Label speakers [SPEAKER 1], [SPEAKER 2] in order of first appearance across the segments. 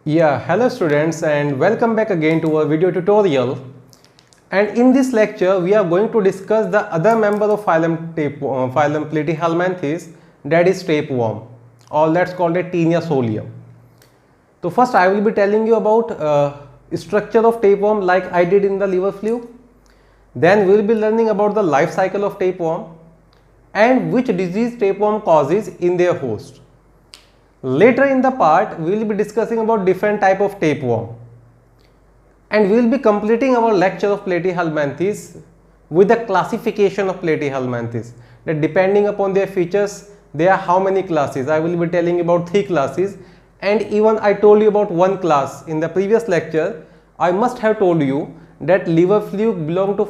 [SPEAKER 1] Yeah, hello students and welcome back again to our video tutorial. And in this lecture, we are going to discuss the other member of phylum Platyhelminthes, that is tapeworm, or let's call it Taenia solium. So first I will be telling you about structure of tapeworm like I did in the liver fluke. Then we will be learning about the life cycle of tapeworm and which disease tapeworm causes in their host. Later in the part, we will be discussing about different type of tapeworm, and we will be completing our lecture of Platyhelminthes with the classification of Platyhelminthes. That depending upon their features, there are how many classes. I will be telling you about 3 classes, and even I told you about one class in the previous lecture. I must have told you that liver fluke belong to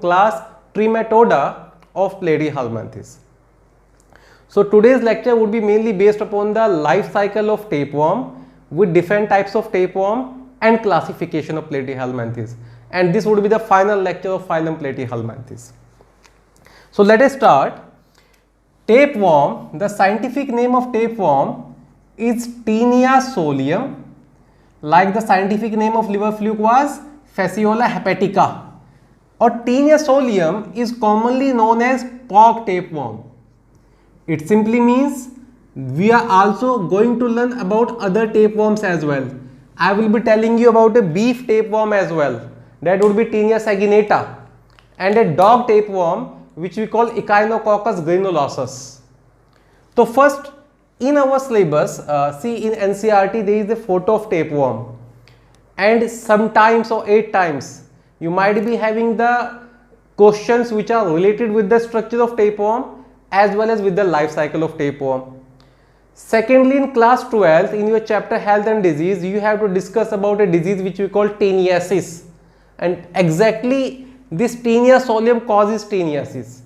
[SPEAKER 1] class Trematoda of Platyhelminthes. So today's lecture would be mainly based upon the life cycle of tapeworm with different types of tapeworm and classification of Platyhelminthes, and this would be the final lecture of phylum Platyhelminthes. So let us start. Tapeworm, the scientific name of tapeworm is Taenia solium, like the scientific name of liver fluke was Fasciola hepatica, or Taenia solium is commonly known as pork tapeworm. It simply means we are also going to learn about other tapeworms as well. I will be telling you about a beef tapeworm as well, that would be Taenia saginata, and a dog tapeworm which we call Echinococcus granulosus. So first, in our syllabus, see in NCERT there is a photo of tapeworm, and sometimes or 8 times you might be having the questions which are related with the structure of tapeworm as well as with the life cycle of tapeworm. Secondly, in class 12th, in your chapter health and disease, you have to discuss about a disease which we call teniasis, and exactly this Taenia solium causes teniasis.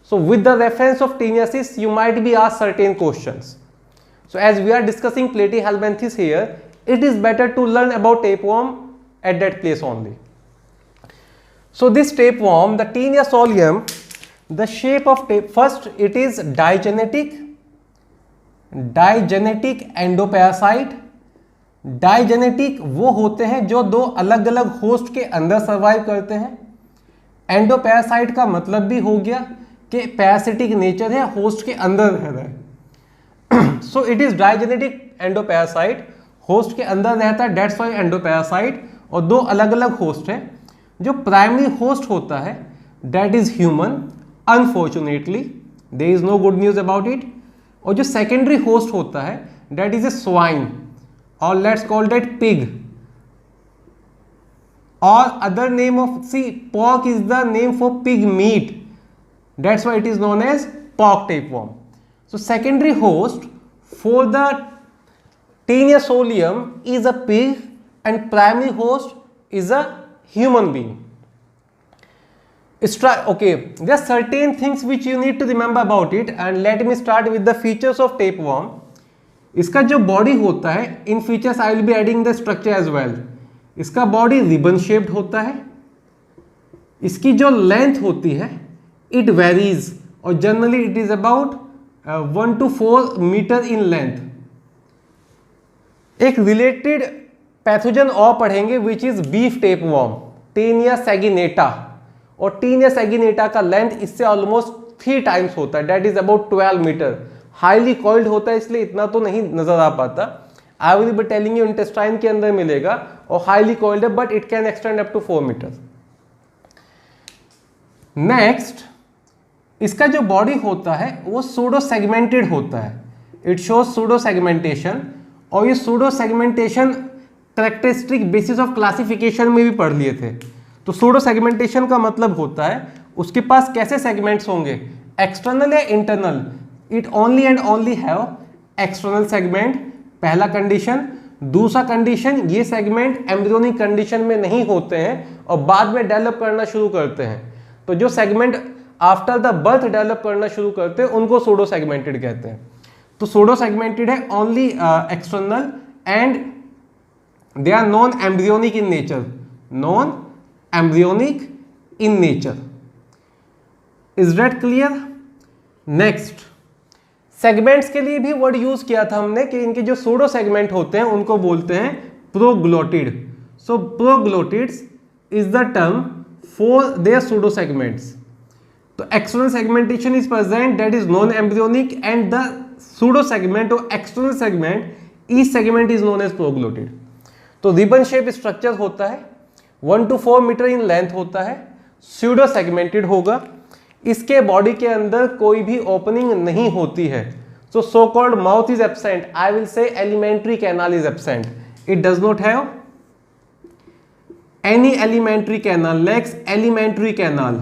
[SPEAKER 1] So with the reference of teniasis, you might be asked certain questions. So as we are discussing Platyhelminthes here, it is better to learn about tapeworm at that place only. So this tapeworm, the Taenia solium, the shape of tape, first it is digenetic endoparasite. Digenetic वो होते हैं जो 2 अलग अलग host के अंदर survive करते हैं. एंडोपैरासाइट का मतलब भी हो गया कि पैरासिटिक नेचर है, होस्ट के अंदर रह रहा है. So it is digenetic endoparasite, host के अंदर रहता है, डेट्स वाई एंडोपैरासाइट. और 2 अलग अलग होस्ट है. जो प्राइमरी होस्ट होता है that is human, unfortunately there is no good news about it. और जो सेकेंडरी होस्ट होता है दैट इज ए स्वाइन, और लेट्स कॉल दैट पिग, और other name of see pork is the name for pig meat, that's why it is known as pork tapeworm. So secondary host for the Taenia solium is a pig and primary host is a human being. Okay, there are certain things which you need to remember about it, and let me start with the features of tapeworm. इसका जो body होता है, in features I will be adding the structure as well. इसका body ribbon shaped होता है. इसकी जो length होती है इट वेरीज, और generally it is about 1 to 4 meter in length. एक रिलेटेड पैथोजन और पढ़ेंगे which is beef tapeworm, Taenia saginata, और टेनिया सैगिनेटा का लेंथ इससे ऑलमोस्ट 3 टाइम्स होता है, that is about 12 metre. Highly coiled होता है इसलिए इतना तो नहीं नजर आ पाता. I will be telling you intestine के अंदर मिलेगा, और हाईली कॉइल्ड है but it can extend up to 4 metre. Next, इसका जो बॉडी होता है वो सूडो सेगमेंटेड होता है. इट शोज सूडो सेगमेंटेशन, और ये pseudo segmentation characteristic basis of classification में भी पढ़ लिए थे. तो सूडो सेगमेंटेशन का मतलब होता है उसके पास कैसे सेगमेंट्स होंगे, एक्सटर्नल या internal. It only and only have external segment, पहला कंडीशन. दूसरा कंडीशन, ये सेगमेंट एम्ब्रियोनिक कंडीशन में नहीं होते हैं और बाद में डेवलप करना शुरू करते हैं. तो जो segment after the birth develop करना शुरू करते हैं उनको सूडो सेगमेंटेड कहते हैं. तो सूडो सेगमेंटेड है only external, and they are non embryonic in nature, non embryonic in nature. Is that clear? Next, segments के लिए भी वर्ड यूज किया था हमने कि इनके जो सूडो सेगमेंट होते हैं उनको बोलते हैं proglottid. So proglottids is the term for their pseudo segments. तो external segmentation is present that is non embryonic and the pseudo segment और external segment each segment is known as proglottid. तो ribbon shape structure होता है, 1 to 4 meter in length होता है, pseudo segmented होगा, इसके body के अंदर कोई भी ओपनिंग नहीं होती है। So called mouth is absent, I will say alimentary canal is absent, it does not have any alimentary canal, lakhs alimentary canal.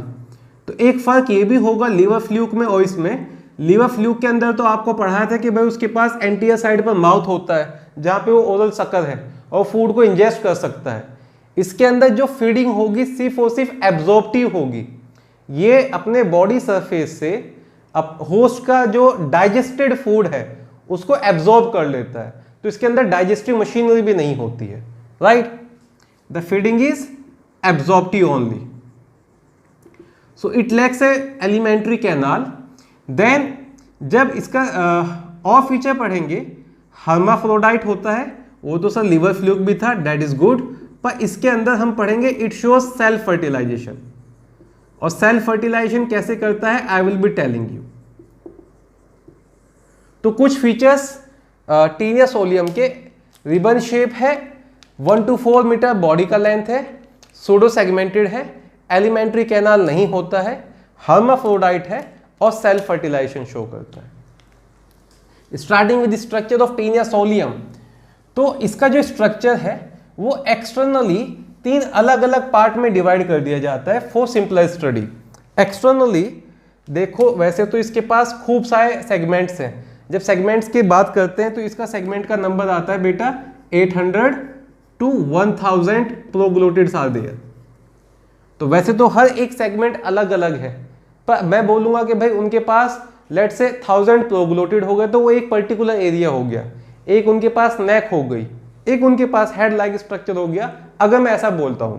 [SPEAKER 1] तो एक फर्क ये भी होगा लिवर फ्लूक में और इसमें। लिवर फ्लूक के अंदर तो आपको पढ़ाया था कि भाई उसके पास एंटीरियर साइड पर माउथ होता है जहां पे वो ओरल सकर है और फूड को इंजेस्ट कर सकता है। इसके अंदर जो फीडिंग होगी सिर्फ और सिर्फ एब्जॉर्प्टिव होगी, ये अपने बॉडी सरफेस से होस्ट का जो डाइजेस्टेड फूड है उसको एब्जॉर्ब कर लेता है। तो इसके अंदर डाइजेस्टिव मशीनरी भी नहीं होती है, right. The feeding is absorptive only, so it lacks a alimentary canal. Then जब इसका और फीचर पढ़ेंगे, हर्माफ्रोडाइट होता है, वो तो सर लिवर फ्लूक भी था, दैट इज गुड, पर इसके अंदर हम पढ़ेंगे इट शोज सेल्फ फर्टिलाइजेशन। और सेल्फ फर्टिलाइजेशन कैसे करता है आई विल बी टेलिंग यू। तो कुछ फीचर्स टीनिया सोलियम के, रिबन शेप है, 1 to 4 मीटर बॉडी का लेंथ है, सूडो सेगमेंटेड है, एलिमेंट्री कैनाल नहीं होता है, हर्माफ्रोडाइट है और सेल्फ फर्टिलाइजेशन शो करता है। Starting with structure of Taenia solium, तो इसका जो स्ट्रक्चर है वो एक्सटर्नली 3 अलग अलग पार्ट में डिवाइड कर दिया जाता है फॉर सिंपलर स्टडी। एक्सटर्नली देखो, वैसे तो इसके पास खूब सारे सेगमेंट्स हैं, जब सेगमेंट्स की बात करते हैं तो इसका सेगमेंट का नंबर आता है बेटा 800 to 1000 प्रोग्लोटिड्स आर देयर। तो वैसे तो हर एक सेगमेंट अलग अलग है, पर मैं बोलूंगा कि भाई उनके पास लेट से 1000 प्रोग्लोटिड हो गए तो वो एक पर्टिकुलर एरिया हो गया, एक उनके पास नेक हो गई, एक उनके पास हेड लाइक स्ट्रक्चर हो गया, अगर मैं ऐसा बोलता हूं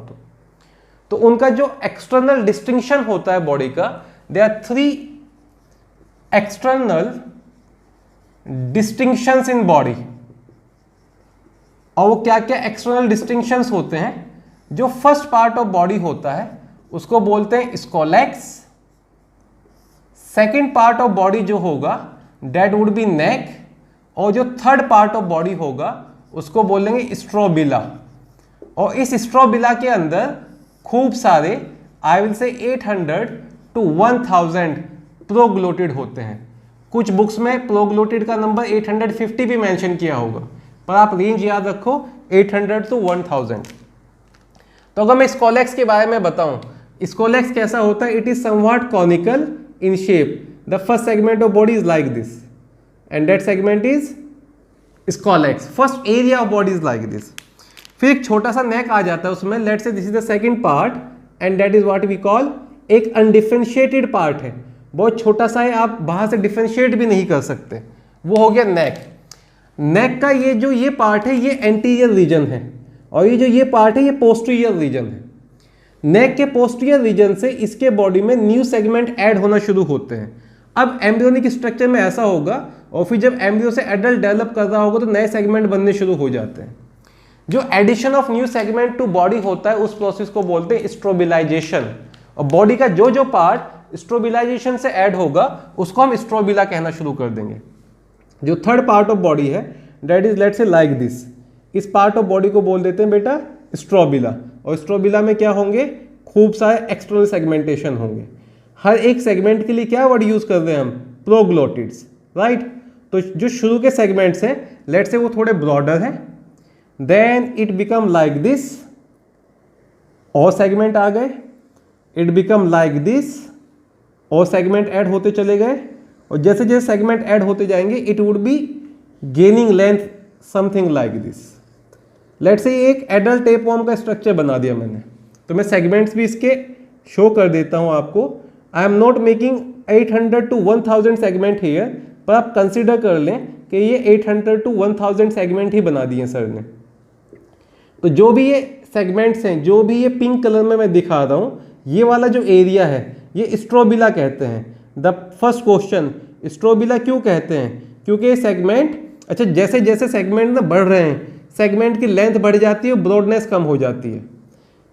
[SPEAKER 1] तो उनका जो एक्सटर्नल डिस्टिंक्शन होता है बॉडी का, they are 3 external distinctions in body. और वो क्या क्या एक्सटर्नल डिस्टिंक्शंस होते हैं? जो फर्स्ट पार्ट ऑफ बॉडी होता है उसको बोलते हैं scolex, second part of body जो होगा दैट वुड बी नेक, और जो थर्ड पार्ट ऑफ बॉडी होगा उसको बोलेंगे स्ट्रोबिला। और इस स्ट्रोबिला के अंदर खूब सारे I will say 800 to 1000 proglottid होते हैं। कुछ बुक्स में प्रोग्लोटिड का नंबर 850 भी मेंशन किया होगा, पर आप रेंज याद रखो 800 to 1000। तो अगर मैं स्कोलेक्स के बारे में बताऊं, स्कोलेक्स कैसा होता है? It is somewhat conical in shape, the first segment of body is like this and that segment is scolex, first area of body is like this. फिर एक छोटा सा नेक आ जाता है उसमें, let's say this is the second part and that is what we call, एक undifferentiated part है, बहुत छोटा सा है, आप बाहर से डिफरेंशिएट भी नहीं कर सकते, वो हो गया नेक। नेक का ये पार्ट है ये एंटीरियर रीजन है, और ये पार्ट है ये पोस्टीरियर रीजन है। नेक के पोस्टीरियर रीजन से इसके बॉडी में न्यू सेगमेंट ऐड होना शुरू होते हैं। अब एम्ब्रियोनिक स्ट्रक्चर में ऐसा होगा, और फिर जब एम्ब्रियो से एडल्ट डेवलप कर रहा होगा तो नए सेगमेंट बनने शुरू हो जाते हैं। जो addition of new segment to body होता है उस प्रोसेस को बोलते हैं स्ट्रोबिलाइजेशन, और बॉडी का जो पार्ट स्ट्रोबिलाइजेशन से ऐड होगा उसको हम स्ट्रोबिला कहना शुरू कर देंगे। जो थर्ड पार्ट ऑफ बॉडी है that is let's say like this, इस पार्ट ऑफ बॉडी को बोल देते हैं बेटा स्ट्रोबिला, और स्ट्रोबिला में क्या होंगे? खूब सारे एक्सटर्नल सेगमेंटेशन होंगे। हर एक सेगमेंट के लिए क्या वर्ड यूज कर रहे हैं हम? Proglottids, right. तो जो शुरू के सेगमेंट्स हैं लेट्स से वो थोड़े ब्रॉडर हैं, then it become like this, और सेगमेंट आ गए, इट बिकम लाइक दिस, और सेगमेंट ऐड होते चले गए, और जैसे जैसे सेगमेंट ऐड होते जाएंगे it would be gaining length something like this. Let's से एक एडल्ट टेपवर्म का स्ट्रक्चर बना दिया मैंने, तो मैं सेगमेंट्स भी इसके शो कर देता हूं आपको। आई am not making 800 to 1000 segment here, पर आप कंसिडर कर लें कि ये 800 to 1000 सेगमेंट ही बना दिए सर ने। तो जो भी ये सेगमेंट्स हैं, जो भी ये पिंक कलर में मैं दिखा रहा हूं, ये वाला जो एरिया है ये स्ट्रोबिला कहते हैं। द फर्स्ट क्वेश्चन, स्ट्रोबिला क्यों कहते हैं? क्योंकि ये सेगमेंट, अच्छा जैसे जैसे सेगमेंट ना बढ़ रहे हैं, सेगमेंट की लेंथ बढ़ जाती है और ब्रॉडनेस कम हो जाती है।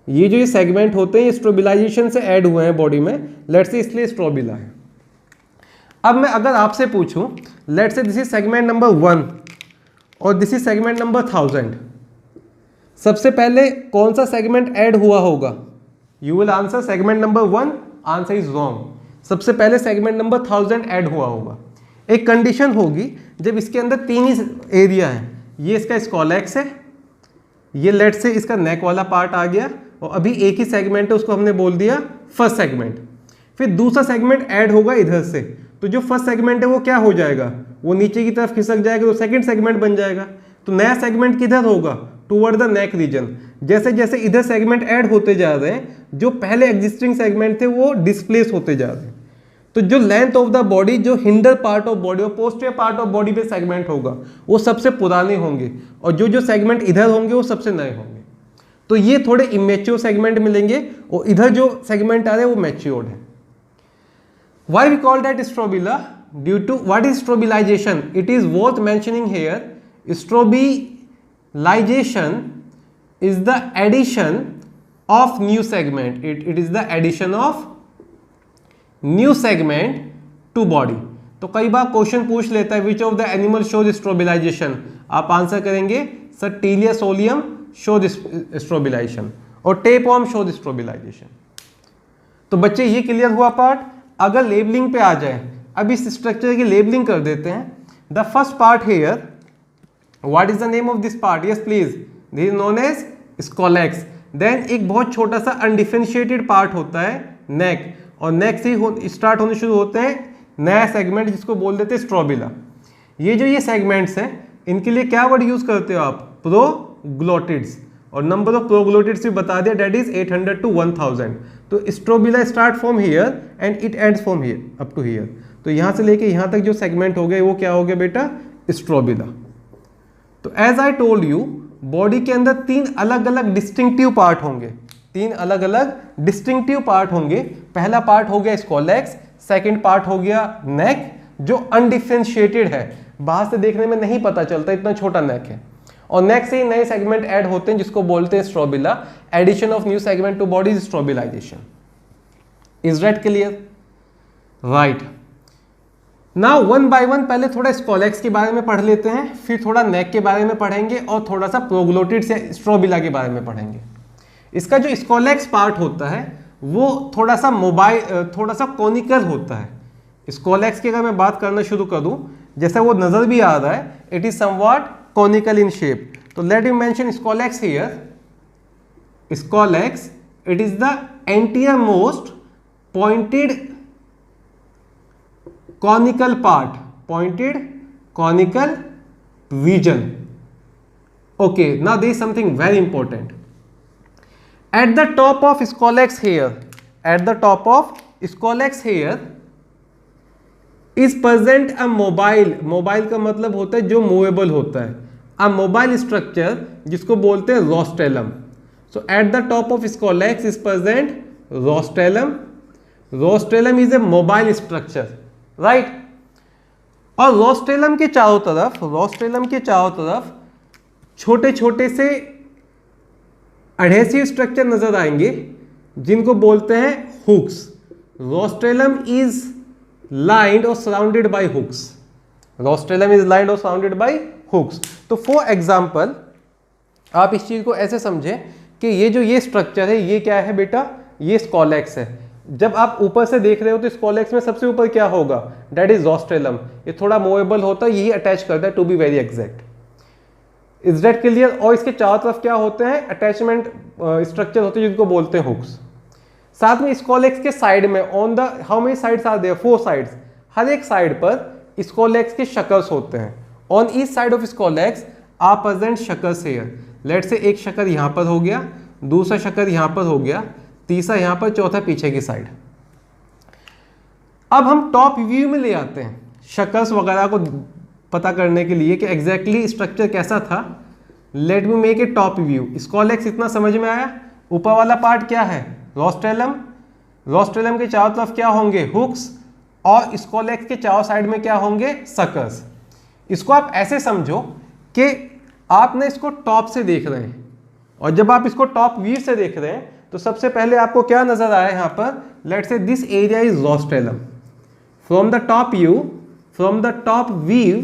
[SPEAKER 1] ये जो ये सेगमेंट होते हैं ये स्ट्रोबिलाइजेशन से ऐड हुए हैं बॉडी में, लेट्स से इसलिए स्ट्रोबिला है। अब मैं अगर आपसे पूछूं, let's say this is segment number 1 और दिस इज सेगमेंट नंबर 1000, सबसे पहले कौन सा सेगमेंट ऐड हुआ होगा? You will answer segment number 1, answer is wrong. सबसे पहले सेगमेंट नंबर 1000 ऐड हुआ होगा। एक कंडीशन होगी जब इसके अंदर 3 ही एरिया है, ये इसका स्कॉलेक्स है, ये लेट्स से इसका नेक वाला पार्ट आ गया, और अभी एक ही सेगमेंट है उसको हमने बोल दिया फर्स्ट सेगमेंट। फिर दूसरा सेगमेंट ऐड होगा इधर से, तो जो फर्स्ट सेगमेंट है वो क्या हो जाएगा? वो नीचे की तरफ खिसक जाएगा, तो सेकंड सेगमेंट बन जाएगा। तो नया सेगमेंट किधर होगा? Toward the neck region. जैसे जैसे इधर सेगमेंट ऐड होते जा रहे हैं, जो पहले एग्जिस्टिंग सेगमेंट थे वो डिस्प्लेस होते जा रहे हैं। तो जो लेंथ ऑफ द बॉडी, जो हिंडर पार्ट ऑफ बॉडी और पोस्टीरियर पार्ट ऑफ बॉडी पे सेगमेंट होगा वो सबसे पुराने होंगे, और जो सेगमेंट इधर होंगे वो सबसे नए होंगे। तो ये थोड़े इमेच्योर सेगमेंट मिलेंगे, और इधर जो सेगमेंट आ रहे हैं वो मैच्योर्ड है। Why we call that strobila? Due to what is strobilization? It is worth mentioning here. Strobilization is the addition of new segment. It is the addition of new segment to body. तो कई बार question पूछ लेता है which of the animal shows strobilization, आप answer करेंगे sir Taenia solium shows strobilization और tapeworm shows स्ट्रोबिलाइजेशन। तो बच्चे ये क्लियर हुआ पार्ट। अगर लेबलिंग पे आ जाए, अब इस स्ट्रक्चर की लेबलिंग कर देते हैं। The first part here, what is the name of this part? Yes please, this is known as scolex. Then एक बहुत छोटा सा अनडिफरेंशिएटेड पार्ट होता है नेक, और नेक से स्टार्ट होने शुरू होते हैं नया सेगमेंट जिसको बोल देते हैं स्ट्रोबिला। ये जो ये सेगमेंट्स हैं इनके लिए क्या वर्ड यूज करते हो आप? प्रोग्लोटिड्स, और नंबर ऑफ प्रोग्लोटिड्स भी बता दिया, डेट इज 800 to 1000। तो strobila start from here and it ends from here up to here. तो यहाँ से लेके यहाँ तक जो सेगमेंट हो गए वो क्या हो गया बेटा? स्ट्रोबिला। तो as I told you, body के अंदर 3 अलग अलग डिस्टिंक्टिव पार्ट होंगे, 3 अलग अलग डिस्टिंक्टिव पार्ट होंगे। पहला पार्ट हो गया स्कॉलेक्स, सेकेंड पार्ट हो गया नेक जो अनडिफरेंशिएटेड है, बाहर से देखने में नहीं पता चलता, इतना छोटा नेक है, और नेक से ही नए सेगमेंट ऐड होते हैं जिसको बोलते हैं strobila. Addition of new segment to body is strobilization. Is that clear? Right. Now one by one पहले थोड़ा स्कॉलेक्स के बारे में पढ़ लेते हैं, फिर थोड़ा नेक के बारे में पढ़ेंगे, और थोड़ा सा प्रोग्लोटिड्स या स्ट्रोबिला के बारे में पढ़ेंगे। इसका जो स्कॉलेक्स पार्ट होता है वो थोड़ा सा मोबाइल, थोड़ा सा कॉनिकल होता है। स्कॉलेक्स की अगर मैं बात करना शुरू करूं, जैसा वो नजर भी आ रहा है, it is somewhat conical in shape. So let me mention scolex here. Scolex, it is the anterior-most pointed conical part, pointed conical region. Okay, now there is something very important. At the top of scolex here, at the top of scolex here is present a mobile, mobile का मतलब होता है जो movable होता है, a mobile structure जिसको बोलते हैं rostellum. So at the top of scolex is present rostellum. Rostellum is a mobile structure, right? और रोस्टेलम के चारों तरफ, रोस्टेलम के चारों तरफ छोटे छोटे से एडहेसिव स्ट्रक्चर नजर आएंगे जिनको बोलते हैं hooks. Rostellum is lined or surrounded by hooks. Rostrum is lined or surrounded by hooks. तो फॉर एग्जाम्पल आप इस चीज को ऐसे समझें कि ये जो ये स्ट्रक्चर है ये क्या है बेटा? ये स्कॉलेक्स है। जब आप ऊपर से देख रहे हो तो स्कॉलेक्स में सबसे ऊपर क्या होगा? That is rostellum. ये थोड़ा मूवेबल होता है, यही अटैच करता है, to be very exact. Is that clear? और इसके चारों तरफ क्या होते हैं? अटैचमेंट स्ट्रक्चर होते हैं जिनको बोलते हैं हुक्स। साथ में स्कॉलेक्स के साइड में on the how many sides are there? 4 sides. हर एक साइड पर स्कॉलेक्स के शकर्स होते हैं। On each side of scolex are present suckers here. Let's say एक शकर यहाँ पर हो गया, दूसरा शकर यहाँ पर हो गया, तीसरा यहाँ पर, चौथा पीछे की साइड। अब हम टॉप व्यू में ले आते हैं शकर्स वगैरह को पता करने के लिए कि एग्जैक्टली स्ट्रक्चर कैसा था। Let me make a top view. Scolex इतना समझ में आया? ऊपर वाला पार्ट क्या है? रोस्टेलम। रोस्टेलम के चारों तरफ क्या होंगे? हुक्स। और स्कॉलेक्स के चारों साइड में क्या होंगे, सकस। इसको आप ऐसे समझो कि आपने इसको टॉप से देख रहे हैं, और जब आप इसको टॉप व्यू से देख रहे हैं तो सबसे पहले आपको क्या नजर आया यहाँ पर, let's say this area is rostellum. From the top view, from the top view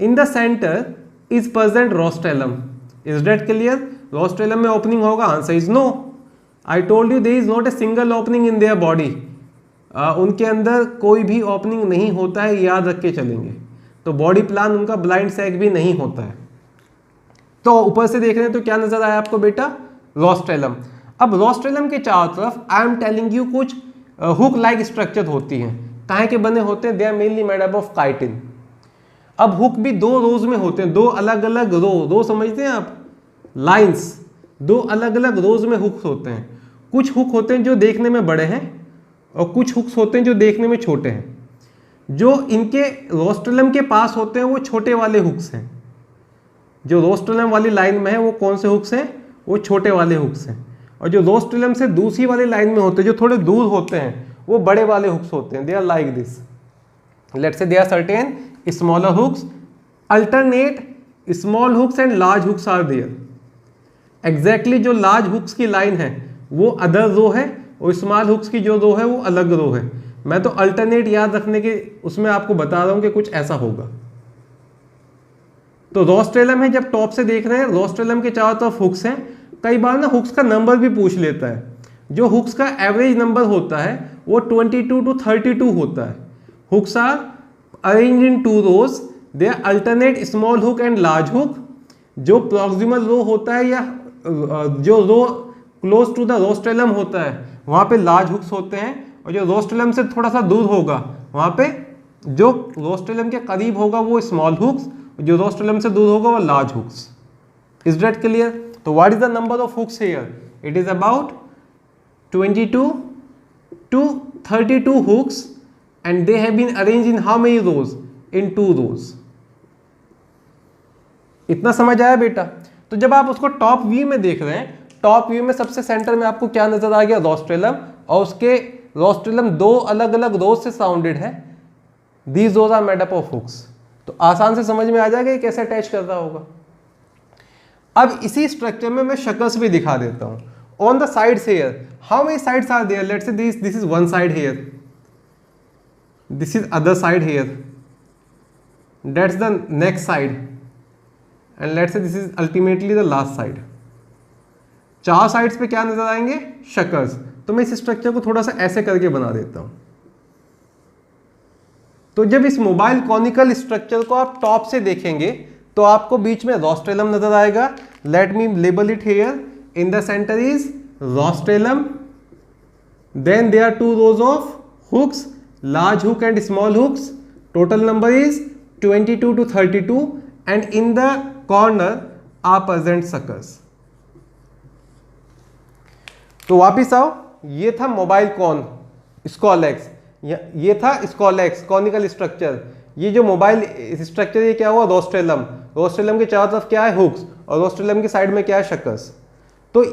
[SPEAKER 1] in the centre is present rostellum. Is that clear? Rostellum में ओपनिंग होगा? Answer is no. I told you there is not a single opening in their body. उनके अंदर कोई भी opening नहीं होता है, याद रख के चलेंगे। तो बॉडी प्लान उनका ब्लाइंड सैक भी नहीं होता है। तो ऊपर से देख रहे हैं तो क्या नजर आया आपको बेटा, रोस्टेलम। अब रोस्टेलम के चारों तरफ आई एम टेलिंग यू कुछ हुक लाइक स्ट्रक्चर होती हैं। काहे के बने होते हैं? They are mainly made up of chitin. अब हुक भी दो रोज में होते हैं, दो अलग अलग रो समझते हैं आप, लाइंस, दो अलग अलग रोज में हुक्स होते हैं। कुछ हुक होते हैं जो देखने में बड़े हैं और कुछ हुक्स होते हैं जो देखने में छोटे हैं। जो इनके रोस्टेलम के पास होते हैं वो छोटे वाले हुक्स हैं। जो रोस्टेलम वाली लाइन में है वो कौन से हुक्स हैं? वो छोटे वाले हुक्स हैं। और जो रोस्टेलम से दूसरी वाली लाइन में होते हैं, जो थोड़े दूर होते हैं, वो बड़े वाले हुक्स होते हैं। They are like this. Let's say they are certain smaller hooks, alternate small hooks and large hooks are there. Exactly जो लार्ज हुक्स की लाइन है वो अदर रो है और स्मॉल हुक्स की जो रो है वो अलग रो है। मैं तो अल्टरनेट याद रखने के उसमें आपको बता रहा हूं कि कुछ ऐसा होगा। तो रोस्टेलम है, जब टॉप से देख रहे हैं, रोस्टेलम के चारों तरफ हुक्स हैं। कई बार ना हुक्स का नंबर भी पूछ लेता है। जो हुक्स का एवरेज नंबर होता है वो 22 to 32 होता है। Hooks are arranged in two rows, they are alternate small hook and large hook. जो प्रॉक्सिमल रो होता है या जो row close to the rostellum होता है वहाँ पे लार्ज हुक्स होते हैं, और जो रोस्टेलम से थोड़ा सा दूर होगा वहाँ पे जो रोस्टेलम के करीब होगा वो स्मॉल हुक्स, जो रोस्टेलम से दूर होगा वो large hooks. Is that clear? तो what is the number of hooks here? It is about 22 to 32 hooks and they have been arranged in how many rows? In 2 rows. इतना समझ आया बेटा? तो जब आप उसको टॉप व्यू में देख रहे हैं, टॉप व्यू में सबसे सेंटर में आपको क्या नजर आ गया? रोस्टेलम, और उसके रोस्टेलम दो अलग अलग रोज से साउंडेड है। These rows are made up of hooks. तो आसान से समझ में आ जाएगा ये कैसे अटैच कर रहा होगा। अब इसी स्ट्रक्चर में मैं शक्ल्स भी दिखा देता हूं। On the sides here, how many sides are there? Let's say this is one side here, this is other side here, that's the next side, and let's say this is ultimately the last side. चार sides पे क्या नजर आएंगे? शक्ल्स। तो मैं इस structure को थोड़ा सा ऐसे करके बना देता हूं। तो जब इस मोबाइल कॉनिकल स्ट्रक्चर को आप टॉप से देखेंगे तो आपको बीच में रोस्टेलम नजर आएगा। Let me label it here. In the centre is rostellum, then there are two rows of hooks, large hook and small hooks. Total number is 22 to 32 and in the corner are present suckers. तो वापिस आओ, ये था mobile cone scolex, ये था scolex conical structure. ये जो mobile structure ये क्या हुआ? रोस्टेलम। रोस्टेलम के चारों तरफ क्या है? हुक्स, और रोस्टेलम की साइड में क्या है? शक्ल्स। तो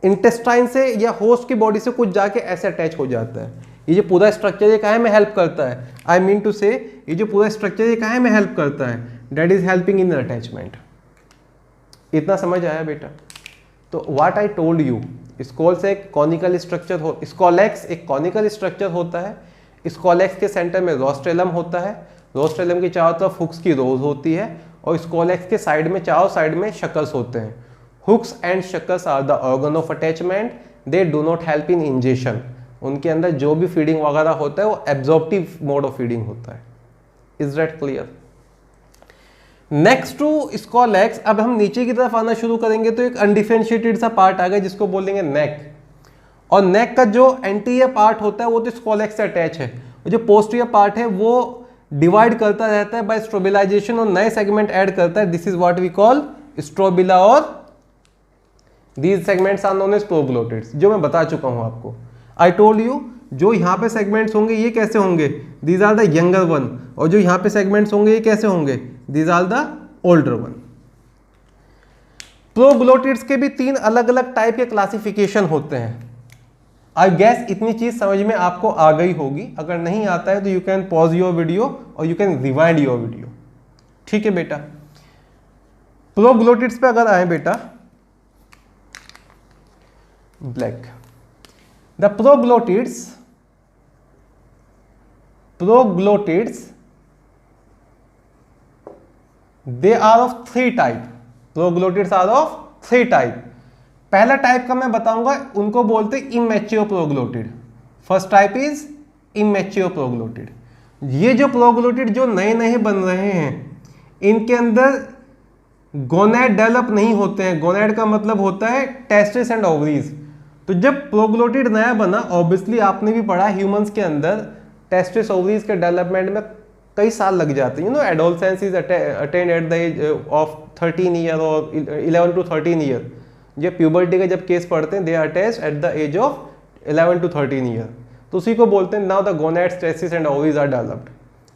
[SPEAKER 1] इंटेस्टाइन से या होस्ट की बॉडी से कुछ जाके ऐसे अटैच हो जाता है। ये जो पूरा स्ट्रक्चर ये काहे में हेल्प करता है? आई मीन टू से ये जो पूरा स्ट्रक्चर ये काहे में हेल्प करता है? That is helping in attachment. इतना समझ आया बेटा? तो what I told you, Scholtz एक कॉनिकल स्ट्रक्चर हो, स्कॉलेक्स एक कॉनिकल स्ट्रक्चर होता है। स्कॉलेक्स के सेंटर में रोस्टेलम होता है, रोस्टेलम की चारों तरफ हुक्स की रोज होती है, और स्कॉलेक्स के साइड में चारों साइड में शक्ल्स होते हैं। Hooks and suckers are the organ of attachment, they do not help in injection. उनके अंदर जो भी फीडिंग वगैरह होता है वो एब्जॉर्प्टिव मोड ऑफ फीडिंग होता है। Is that clear? Next to scolex, अब हम नीचे की तरफ आना शुरू करेंगे तो एक अनडिफरेंशिएटेड सा पार्ट आ गया जिसको बोलेंगे नेक। और नेक का जो एंटीरियर पार्ट होता है वो तो स्कॉलेक्स से अटैच है, और जो पोस्टीरियर पार्ट है वो डिवाइड करता रहता है बाय स्ट्रोबिलाइजेशन और नए सेगमेंट ऐड करता है। This is what we call strobila, और these segments are known as proglottids, जो मैं बता चुका हूं आपको। आई टोल्ड यू जो यहाँ पे सेगमेंट्स होंगे ये कैसे होंगे? These are the younger one, और जो यहाँ पे सेगमेंट्स होंगे ये कैसे होंगे? These are the older one. Proglottids के भी तीन अलग अलग टाइप के क्लासिफिकेशन होते हैं। आई गैस इतनी चीज समझ में आपको आ गई होगी। अगर नहीं आता है तो you can pause your video और you can rewind your video. ठीक है बेटा। प्रोग्लोटिड्स पे अगर आए बेटा, black, the proglottids they are of 3 type. Proglottids are of 3 type. पहला टाइप का मैं बताऊंगा, उनको बोलते हैं immature proglottid. First type is immature proglottid. ये जो प्रोग्लोटिड जो नए नए बन रहे हैं, इनके अंदर गोनैड डेवलप नहीं होते हैं। गोनैड का मतलब होता है टेस्टिस एंड ओवरीज। तो जब प्रोग्लोटिड नया बना, ऑब्वियसली आपने भी पढ़ा ह्यूमंस के अंदर टेस्टिस ओवरीज के डेवलपमेंट में कई साल लग जाते हैं। Adolescence is attend at the age of 13 year और 11 to 13 ईयर। ये प्यूबर्टी का जब केस पढ़ते हैं, they are test at the age of 11 to 13 year. तो उसी को बोलते हैं now the gonads, testis and ovaries are developed.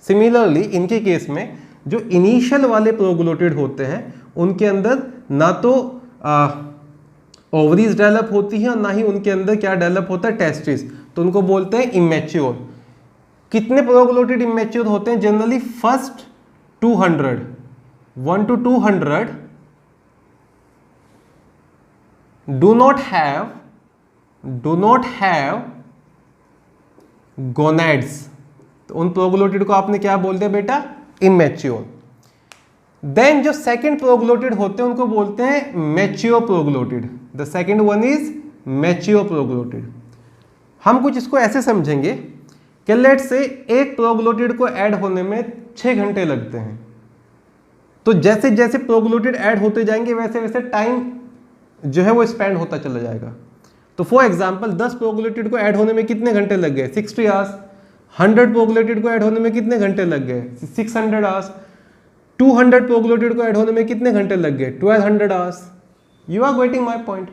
[SPEAKER 1] Similarly इनके केस में जो इनिशियल वाले प्रोग्लोटिड होते हैं, उनके अंदर ना तो ओवरीज डेवलप होती है और ना ही उनके अंदर क्या डेवलप होता है, टेस्टिस। तो उनको बोलते हैं इमैच्योर। कितने प्रोग्लोटिड इमैच्योर होते हैं? Generally first 200, 1 to 200 do not have gonads। तो उन प्रोग्लोटिड को आपने क्या बोल दिया बेटा? इमैच्योर। देन जो सेकंड प्रोग्लोटिड होते हैं उनको बोलते हैं mature proglottid. The second one is mature proglottid. हम कुछ इसको ऐसे समझेंगे कि लेट्स से एक प्रोग्लोटिड को ऐड होने में 6 घंटे लगते हैं। तो जैसे जैसे प्रोग्लोटिड ऐड होते जाएंगे वैसे वैसे टाइम जो है वो स्पेंड होता चला जाएगा। तो फॉर एग्जांपल 10 प्रोग्लोटिड को ऐड होने में कितने घंटे लग गए? 60 आवर्स। 100 प्रोग्लोटिड को ऐड होने में कितने घंटे लग गए? 600 आवर्स। 200 प्रोग्लोटिड को ऐड होने में कितने घंटे लग गए? 1200 hours. You are getting my point.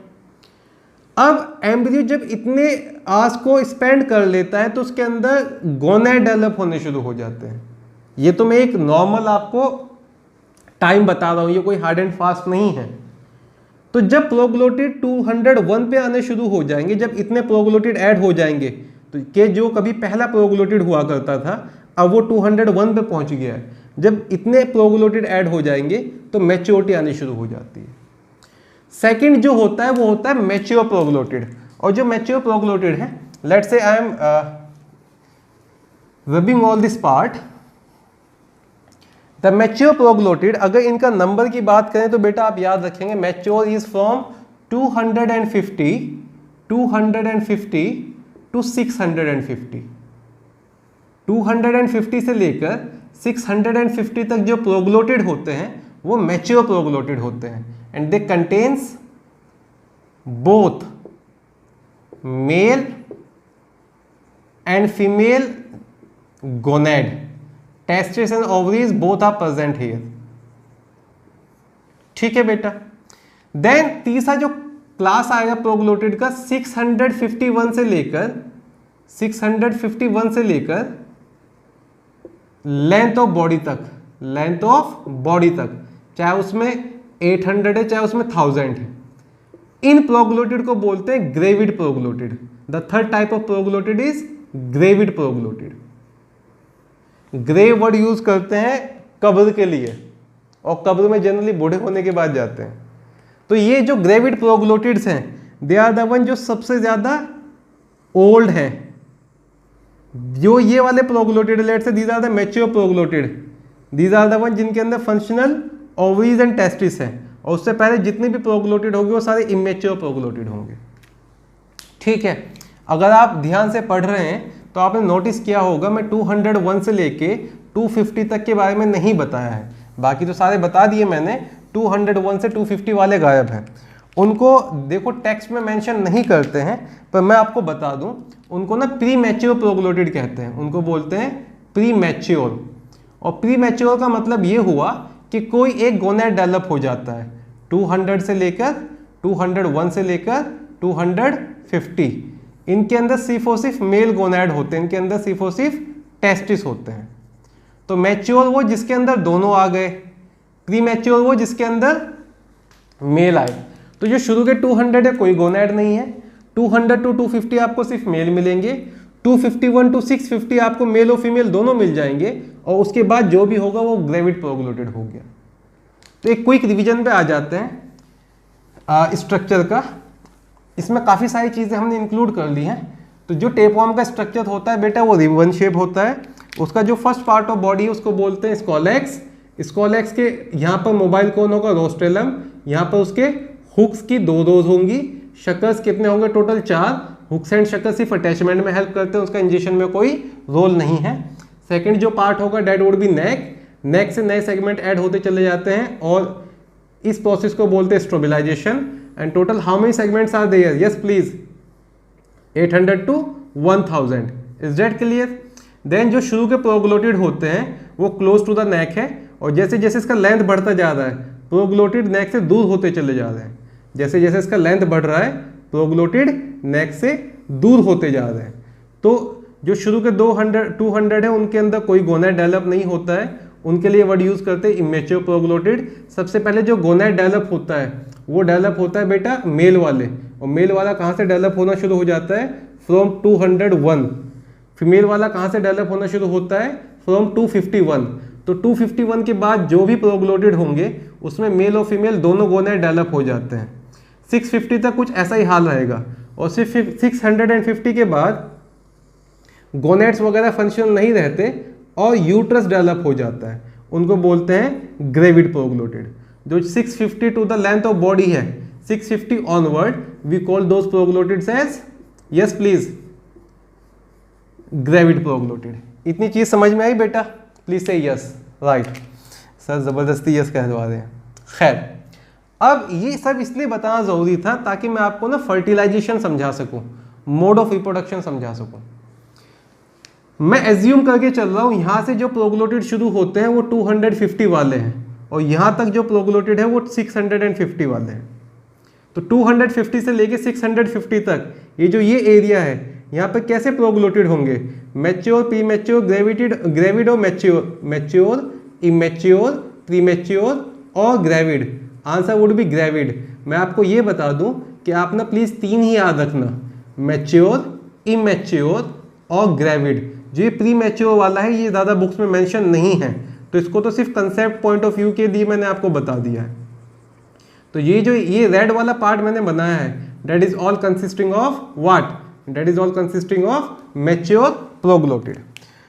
[SPEAKER 1] अब एम्ब्रियो जब इतने आवर्स को स्पेंड कर लेता है तो उसके अंदर गोनैड डेवलप होने शुरू हो जाते हैं। ये तो मैं एक नॉर्मल आपको टाइम बता रहा हूं, ये कोई हार्ड एंड फास्ट नहीं है। तो जब प्रोग्लोटिड 201 पे आने शुरू हो जाएंगे, जब इतने प्रोग्लोटिड ऐड हो जाएंगे, तो कि जो कभी पहला प्रोग्लोटिड हुआ करता था अब वो 201 पे पहुंच गया है। जब इतने प्रोग्लोटिड ऐड हो जाएंगे तो मैच्योरिटी आनी शुरू हो जाती है। सेकंड जो होता है वो होता है मैच्योर प्रोग्लोटिड। और जो मैच्योर प्रोग्लोटिड है, लेट्स से I am rubbing all this part, the mature proglottid, अगर इनका नंबर की बात करें तो बेटा आप याद रखेंगे मैच्योर इज फ्रॉम 250 टू 650। 250 से लेकर 650 तक जो प्रोग्लोटिड होते हैं वो मैच्योर प्रोग्लोटिड होते हैं। And they contains both male and female gonad, testis and ovaries both are present here. ठीक है बेटा। देन तीसरा जो क्लास आएगा प्रोग्लोटिड का 651 से लेकर लेंथ ऑफ बॉडी तक, चाहे उसमें 800 है चाहे उसमें 1000 है। इन प्रोग्लोटिड को बोलते हैं gravid proglottid. The third type of proglottid is gravid proglottid. Grave word use करते हैं कब्र के लिए, और कब्र में जनरली बूढ़े होने के बाद जाते हैं। तो ये जो ग्रेविड प्रोग्लोटिड्स हैं, दे आर द वन जो सबसे ज्यादा ओल्ड हैं। जो ये वाले proglottid, let's say these are the mature proglottid, these are the one जिनके अंदर फंक्शनल ओवरीज एंड टेस्टिस है, और उससे पहले जितने भी प्रोग्लोटिड होंगे वो सारे इमेच्योर प्रोग्लोटिड होंगे। ठीक है। अगर आप ध्यान से पढ़ रहे हैं तो आपने नोटिस किया होगा मैं 201 से लेके 250 तक के बारे में नहीं बताया है, बाकी तो सारे बता दिए मैंने। 201 से 250 वाले गायब हैं, उनको देखो टेक्स्ट में मेंशन नहीं करते हैं, पर मैं आपको बता दूं उनको ना प्री मैच्योर प्रोग्लोटिड कहते हैं, उनको बोलते हैं प्री मैच्योर। और प्री मैच्योर का मतलब ये हुआ कि कोई एक गोनैड डेवलप हो जाता है 201 से लेकर 250। इनके अंदर सिर्फ और सिर्फ मेल गोनैड होते हैं, इनके अंदर सिर्फ और सिर्फ टेस्टिस होते हैं। तो मैच्योर वो जिसके अंदर दोनों आ गए, प्री मैच्योर वो जिसके अंदर मेल आए। तो जो शुरू के 200 है कोई गोनैड नहीं है, 200 to 250 आपको सिर्फ मेल मिलेंगे, 251 to 650 आपको मेल और फीमेल दोनों मिल जाएंगे, और उसके बाद जो भी होगा वो ग्रेविड प्रोग्लोटिड हो गया। तो एक क्विक रिवीजन पे आ जाते हैं स्ट्रक्चर का। इसमें काफ़ी सारी चीज़ें हमने इंक्लूड कर ली हैं। तो जो टेपवर्म का स्ट्रक्चर होता है बेटा वो रिबन शेप होता है। उसका जो फर्स्ट पार्ट ऑफ बॉडी है उसको बोलते हैं स्कॉलेक्स। स्कॉलेक्स के यहाँ पर मोबाइल कौन होगा, रोस्टेलम। यहाँ पर उसके हुक्स की 2 रोज होंगी। शकर्स कितने होंगे, टोटल 4। हुक्स एंड शकर्स सिर्फ अटैचमेंट में हेल्प करते हैं, उसका इंजेक्शन में कोई रोल नहीं है। सेकेंड जो पार्ट होगा डेट वुड बी नेक। नेक से नए सेगमेंट ऐड होते चले जाते हैं और इस प्रोसेस को बोलते हैं strobilization. And total how many segments are there, yes please, 800 to 1000। Is that clear? Then जो शुरू के प्रोग्लोटिड होते हैं वो क्लोज टू द नेक है, और जैसे जैसे इसका लेंथ बढ़ता जा रहा है प्रोग्लोटिड नेक से दूर होते चले जा रहे हैं। जैसे जैसे इसका लेंथ बढ़ रहा है प्रोग्लोटिड नेक से दूर होते जा रहे हैं। तो जो शुरू के 200 है उनके अंदर कोई गोनाड डेवलप नहीं होता है, उनके लिए वर्ड यूज करते हैं इमेच्योर प्रोग्लोटिड। सबसे पहले जो गोनाड डेवलप होता है वो डेवलप होता है बेटा मेल वाले, और मेल वाला कहाँ से डेवलप होना शुरू हो जाता है, फ्रॉम 201। फीमेल वाला कहाँ से डेवलप होना शुरू होता है, फ्रॉम 251। तो 251 के बाद जो भी प्रोग्लोटिड होंगे उसमें मेल और फीमेल दोनों गोनाड डेवलप हो जाते हैं। 650 तक कुछ ऐसा ही हाल रहेगा, और सिर्फ 650 के बाद गोनेट्स वगैरह फंक्शनल नहीं रहते और यूट्रस डेवलप हो जाता है, उनको बोलते हैं ग्रेविड प्रोग्लोटिड। जो 650 to the length of body है, 650 onward, we call those proglottids as, yes please, gravid proglottid. इतनी चीज समझ में आई बेटा? Please say yes, right. Sir जबरदस्ती यस कह दवा रहे हैं। खैर, अब ये सब इसलिए बताना जरूरी था ताकि मैं आपको ना फर्टिलाइजेशन समझा सकूं, मोड ऑफ रिप्रोडक्शन समझा सकूं। मैं एज्यूम करके चल रहा हूं यहां से जो प्रोग्लोटिड शुरू होते हैं वो 250 वाले हैं, और यहां तक जो प्रोग्लोटिड है वो 650 वाले हैं। तो 250 से लेके 650 तक ये जो ये एरिया है यहाँ पे कैसे प्रोग्लोटिड होंगे, मैच्योर, प्रीमैच्योर, ग्रेविड और मैच्योर, मैच्योर, इमैच्योर, प्रीमैच्योर और gravid. Answer would be gravid. मैं आपको ये बता दूं कि आप ना प्लीज 3 ही याद रखना, मैच्योर, इमैच्योर और ग्रेविड। जो ये प्री मैच्योर वाला है ये ज़्यादा बुक्स में मेंशन नहीं है, तो इसको तो सिर्फ कंसेप्ट पॉइंट ऑफ व्यू के लिए मैंने आपको बता दिया है। तो ये जो ये रेड वाला पार्ट मैंने बनाया है that is all consisting of what, that is all consisting of mature proglottid.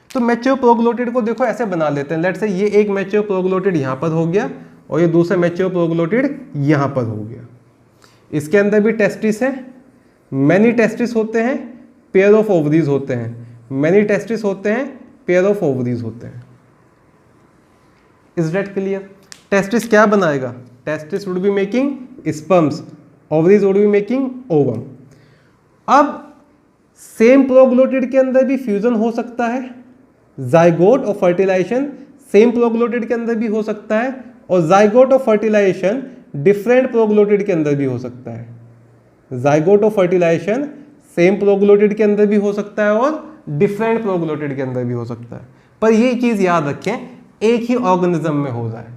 [SPEAKER 1] तो मैच्योर प्रोग्लोटिड को देखो ऐसे बना लेते हैं, लेट्स से ये एक मैच्योर प्रोग्लोटिड यहाँ पर हो गया और ये दूसरा मैच्योर प्रोग्लोटिड यहाँ पर हो गया। इसके अंदर भी टेस्टिस है, मैनी टेस्टिस होते हैं, पेयर ऑफ ओवरीज होते हैं, मैनी टेस्टिस होते हैं, पेयर ऑफ ओवरीज होते हैं। Is that clear? टेस्टिस क्या बनाएगा, testis would be making sperms, ovaries would be making ovum. अब सेम प्रोग्लोटिड के अंदर भी फ्यूजन हो सकता है, जाइगोट और फर्टिलाइजेशन सेम प्रोग्लोटिड के अंदर भी हो सकता है, और जाइगोट और फर्टिलाइजेशन डिफरेंट प्रोग्लोटिड के अंदर भी हो सकता है। जाइगोट और फर्टिलाइजेशन सेम प्रोग्लोटिड के अंदर भी हो सकता है और डिफरेंट प्रोग्लोटिड के अंदर भी हो सकता है, पर ये चीज याद रखें एक ही ऑर्गेनिज्म में हो जाए।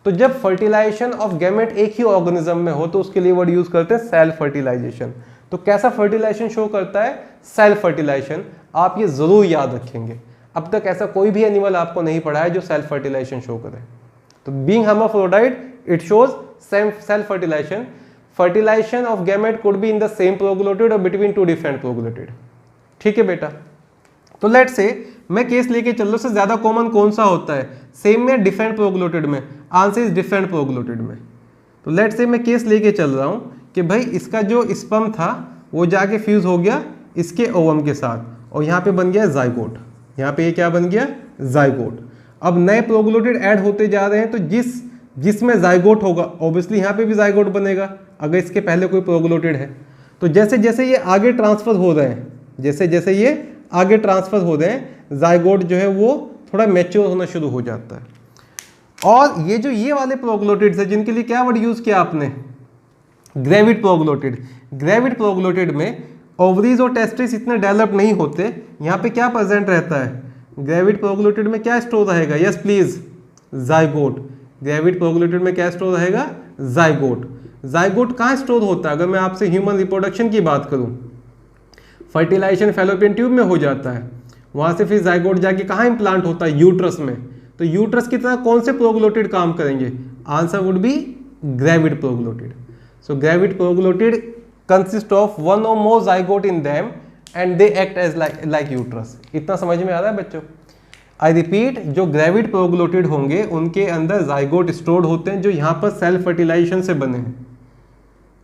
[SPEAKER 1] तो जब फर्टिलाइजेशन ऑफ गैमेट एक ही ऑर्गेनिज्म में हो तो उसके लिए वर्ड यूज करते हैं सेल्फ फर्टिलाइजेशन। तो कैसा फर्टिलाइजेशन शो करता है, सेल्फ फर्टिलाइजेशन। आप ये जरूर याद रखेंगे, अब तक ऐसा कोई भी एनिमल आपको नहीं पढ़ा है जो सेल्फ फर्टिलाइजेशन शो करे। तो being hermaphrodite it shows self fertilisation. Fertilisation of gamete could be in the same proglottid और बिटवीन 2 डिफरेंट प्रोग्लोटिड। ठीक है बेटा? तो लेट्स से मैं केस लेके चल रहा हूं, सबसे ज्यादा कॉमन कौन सा होता है, सेम में डिफरेंट प्रोग्लोटिड में? आंसर इज डिफरेंट प्रोग्लोटिड में। तो लेट्स से मैं केस लेके चल रहा हूं कि भाई इसका जो स्पर्म था वो जाके फ्यूज हो गया इसके ओवम के साथ, और यहाँ पे बन गया जाइगोट। यहाँ पे ये क्या बन गया, जाइगोट। अब नए प्रोग्लोटिड ऐड होते जा रहे हैं, तो जिसमें जाइगोट होगा ऑब्वियसली यहाँ पे भी जाइगोट बनेगा अगर इसके पहले कोई प्रोग्लोटिड है। तो जैसे जैसे ये आगे ट्रांसफर हो रहे हैं, जैसे जैसे ये आगे ट्रांसफर हो रहे हैं, जाइगोट जो है वो थोड़ा मैच्योर होना शुरू हो जाता है। और ये जो ये वाले प्रोग्लोटिड्स है जिनके लिए क्या वर्ड यूज किया आपने, ग्रेविड प्रोग्लोटिड। ग्रेविड प्रोग्लोटिड में ओवरीज और टेस्टिस इतने डेवलप नहीं होते। यहाँ पे क्या प्रेजेंट रहता है, ग्रेविड प्रोग्लोटिड में क्या स्टोर रहेगा, yes please, zygote. Gravid proglottid में क्या स्टोर रहेगा, जाइगोट। जाइगोट कहाँ स्टोर होता है? अगर मैं आपसे ह्यूमन रिप्रोडक्शन की बात करूँ, फर्टिलाइजेशन फैलोपियन ट्यूब में हो जाता है, वहाँ से फिर जाइगोट जाके कहाँ इम्प्लांट होता है? यूट्रस में। तो यूट्रस की तरह कौन से प्रोग्लोटिड काम करेंगे? Answer would be gravid proglottid. So gravid proglottid consist of one और more zygote in them and they act as like uterus. इतना समझ में आ रहा है बच्चों? आई रिपीट, जो ग्रेविड प्रोग्लोटिड होंगे उनके अंदर जाइगोट स्टोर्ड होते हैं जो यहाँ पर सेल्फ फर्टिलाइजेशन से बने हैं।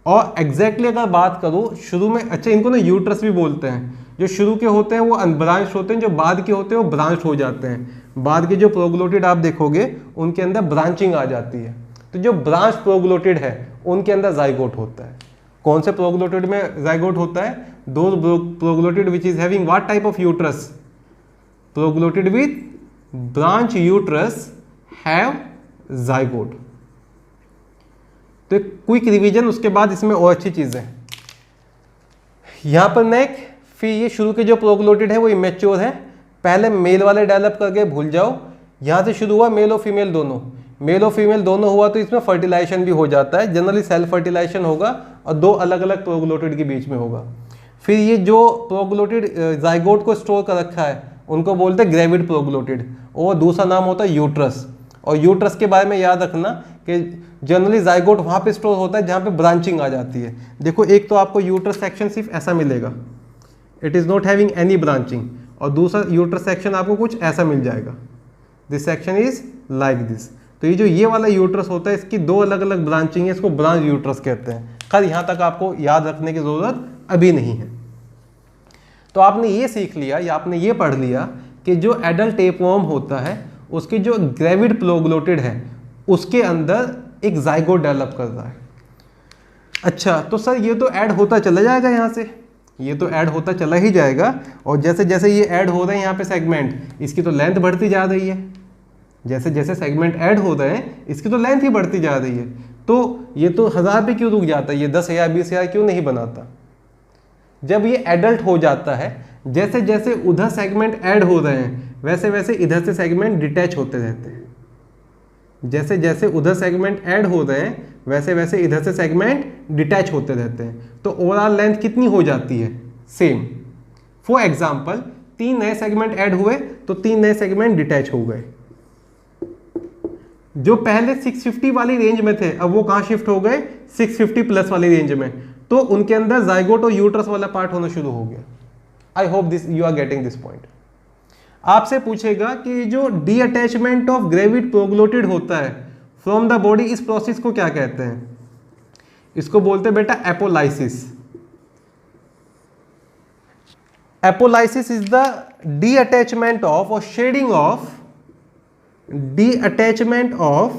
[SPEAKER 1] और एग्जैक्टली अगर बात करूँ शुरू में, अच्छा इनको ना यूट्रस भी बोलते हैं। जो शुरू के होते हैं वो अनब्रांच्ड होते हैं, जो बाद के होते हैं वो ब्रांच्ड हो जाते हैं। बाद के जो प्रोग्लोटिड आप देखोगे उनके अंदर ब्रांचिंग आ जाती है। तो जो ब्रांच प्रोग्लोटिड है उनके अंदर जाइगोट होता है। कौन से प्रोग्लोटिड में जाइगोट होता है? दो proglottid which is having what type of uterus? Proglottid with branch uterus have zygote. तो क्विक रिवीजन, उसके बाद इसमें और अच्छी चीजें। यहां पर नेक, फिर ये शुरू के जो प्रोग्लोटिड है वो इमेच्योर है। पहले मेल वाले डेवलप करके भूल जाओ। यहां से शुरू हुआ मेल और फीमेल दोनों, मेल और फीमेल दोनों हुआ तो इसमें फर्टिलाइजेशन भी हो जाता है। जनरली सेल्फ फर्टिलाइजेशन होगा और दो अलग अलग प्रोग्लोटिड के बीच में होगा। फिर ये जो प्रोग्लोटिड जाइगोट को स्टोर कर रखा है उनको बोलते हैं ग्रेविड प्रोग्लोटिड, और दूसरा नाम होता है यूट्रस। और यूट्रस के बारे में याद रखना कि जनरली जाइगोट वहाँ पे स्टोर होता है जहाँ पे ब्रांचिंग आ जाती है। देखो एक तो आपको यूट्रस सेक्शन सिर्फ ऐसा मिलेगा, it is not having any branching, और दूसरा यूट्रस सेक्शन आपको कुछ ऐसा मिल जाएगा, this section is like this. तो ये जो ये वाला यूट्रस होता है इसकी दो अलग अलग ब्रांचिंग है, इसको ब्रांच यूट्रस कहते हैं। खैर यहाँ तक आपको याद रखने की ज़रूरत अभी नहीं है। तो आपने ये सीख लिया या आपने ये पढ़ लिया कि जो एडल्ट टेपवर्म होता है उसकी जो ग्रेविड प्रोग्लोटिड है उसके अंदर एक जाइगोट डेवलप कर रहा है। अच्छा, तो सर ये तो ऐड होता चला जाएगा, यहाँ से ये तो ऐड होता चला ही जाएगा, और जैसे जैसे ये ऐड हो रहे हैं यहाँ पे सेगमेंट, इसकी तो लेंथ बढ़ती जा रही है। जैसे जैसे सेगमेंट ऐड हो रहे हैं इसकी तो लेंथ ही बढ़ती जा रही है। तो ये तो 1000 पे क्यों रुक जाता है? ये 10,000 20,000 क्यों नहीं बनाता? जब ये एडल्ट हो जाता है, जैसे जैसे उधर सेगमेंट ऐड हो रहे हैं वैसे वैसे इधर से सेगमेंट डिटैच होते रहते हैं। जैसे जैसे उधर सेगमेंट ऐड हो रहे हैं वैसे वैसे इधर से सेगमेंट डिटैच होते रहते हैं। तो ओवरऑल लेंथ कितनी हो जाती है? सेम। फॉर एग्जाम्पल 3 नए सेगमेंट ऐड हुए तो 3 नए सेगमेंट डिटैच हो गए। जो पहले 650 वाली रेंज में थे अब वो कहाँ शिफ्ट हो गए? 650 प्लस वाली रेंज में। तो उनके अंदर जाइगोट और यूट्रस वाला पार्ट होना शुरू हो गया। I hope this you are getting this point. आपसे पूछेगा कि जो detachment of gravid proglottid होता है फ्रॉम द बॉडी, इस प्रोसेस को क्या कहते हैं? इसको बोलते हैं बेटा apolysis. Apolysis is the detachment of और shedding of detachment of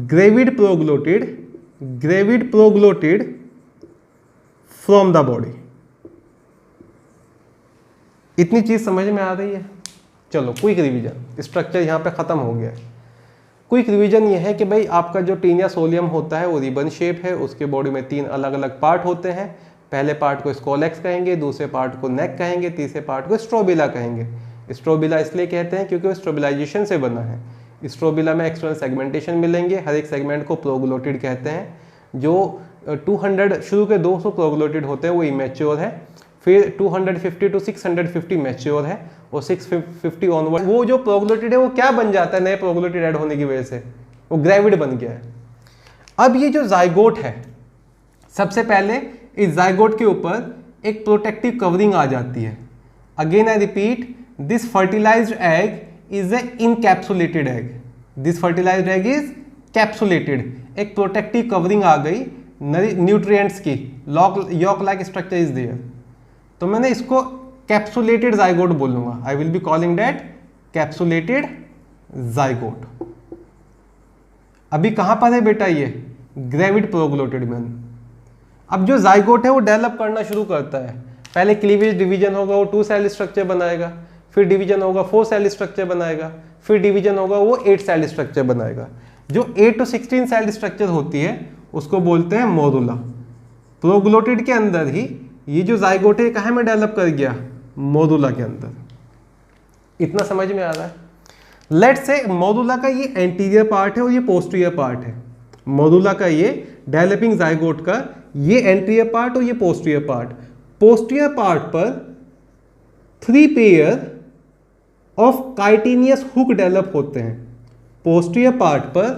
[SPEAKER 1] gravid proglotid from the body। इतनी चीज समझ में आ रही है? चलो क्विक रिवीजन, स्ट्रक्चर यहाँ पे खत्म हो गया है। क्विक रिवीजन ये है कि भाई आपका जो टीनिया सोलियम होता है वो रिबन शेप है, उसके बॉडी में 3 अलग अलग पार्ट होते हैं। पहले पार्ट को स्कोलेक्स कहेंगे, दूसरे पार्ट को नेक कहेंगे, तीसरे पार्ट को स्ट्रोबिला कहेंगे। स्ट्रोबिला इसलिए कहते हैं क्योंकि वो स्ट्रोबिलाइजेशन से बना है। स्ट्रोबिला में एक्सटर्नल सेगमेंटेशन मिलेंगे, हर एक सेगमेंट को प्रोग्लोटिड कहते हैं। जो 200 शुरू के 200 प्रोग्लोटिड होते हैं वो इमेच्योर है, फिर 250 to 650 मैच्योर है, और 650 ऑनवर्ड वो जो प्रोग्लोटिड है वो क्या बन जाता है? नए प्रोग्लोटिड ऐड होने की वजह से वो ग्रेविड बन गया है। अब ये जो जाइगोट है, सबसे पहले इस जाइगोट के ऊपर एक प्रोटेक्टिव कवरिंग आ जाती है। Again I repeat, this fertilised egg is a encapsulated egg. This fertilised egg is capsulated. एक प्रोटेक्टिव कवरिंग आ गई न्यूट्रिएंट्स की, yolk like structure is there. तो मैंने इसको कैप्सुलेटेड जाइगोट बोलूंगा। I will be calling that capsulated zygote. अभी कहां पर है बेटा? ये ग्रेविड प्रोग्लोटिड में। अब जो जाइगोट है वो डेवलप करना शुरू करता है। पहले क्लीवेज डिवीजन होगा, वो 2 सेल स्ट्रक्चर बनाएगा, फिर डिवीजन होगा 4 सेल स्ट्रक्चर बनाएगा, फिर डिवीजन होगा वो 8 सेल स्ट्रक्चर बनाएगा। जो 8 to 16 सेल स्ट्रक्चर होती है उसको बोलते हैं मोरुला। प्रोग्लोटिड के अंदर ही ये जो जाइगोट है कहाँ में डेवलप कर गया? मोरुला के अंदर। इतना समझ में आ रहा है? लेट्स से मोडुला का ये एंटीरियर पार्ट है और ये पोस्टीरियर पार्ट है। मोडुला का ये डेवलपिंग जाइगोट का ये एंटीरियर पार्ट और ये पोस्टीरियर पार्ट। पोस्टीरियर पार्ट पर 3 pair of chitinous hook develop होते हैं। पोस्टीरियर पार्ट पर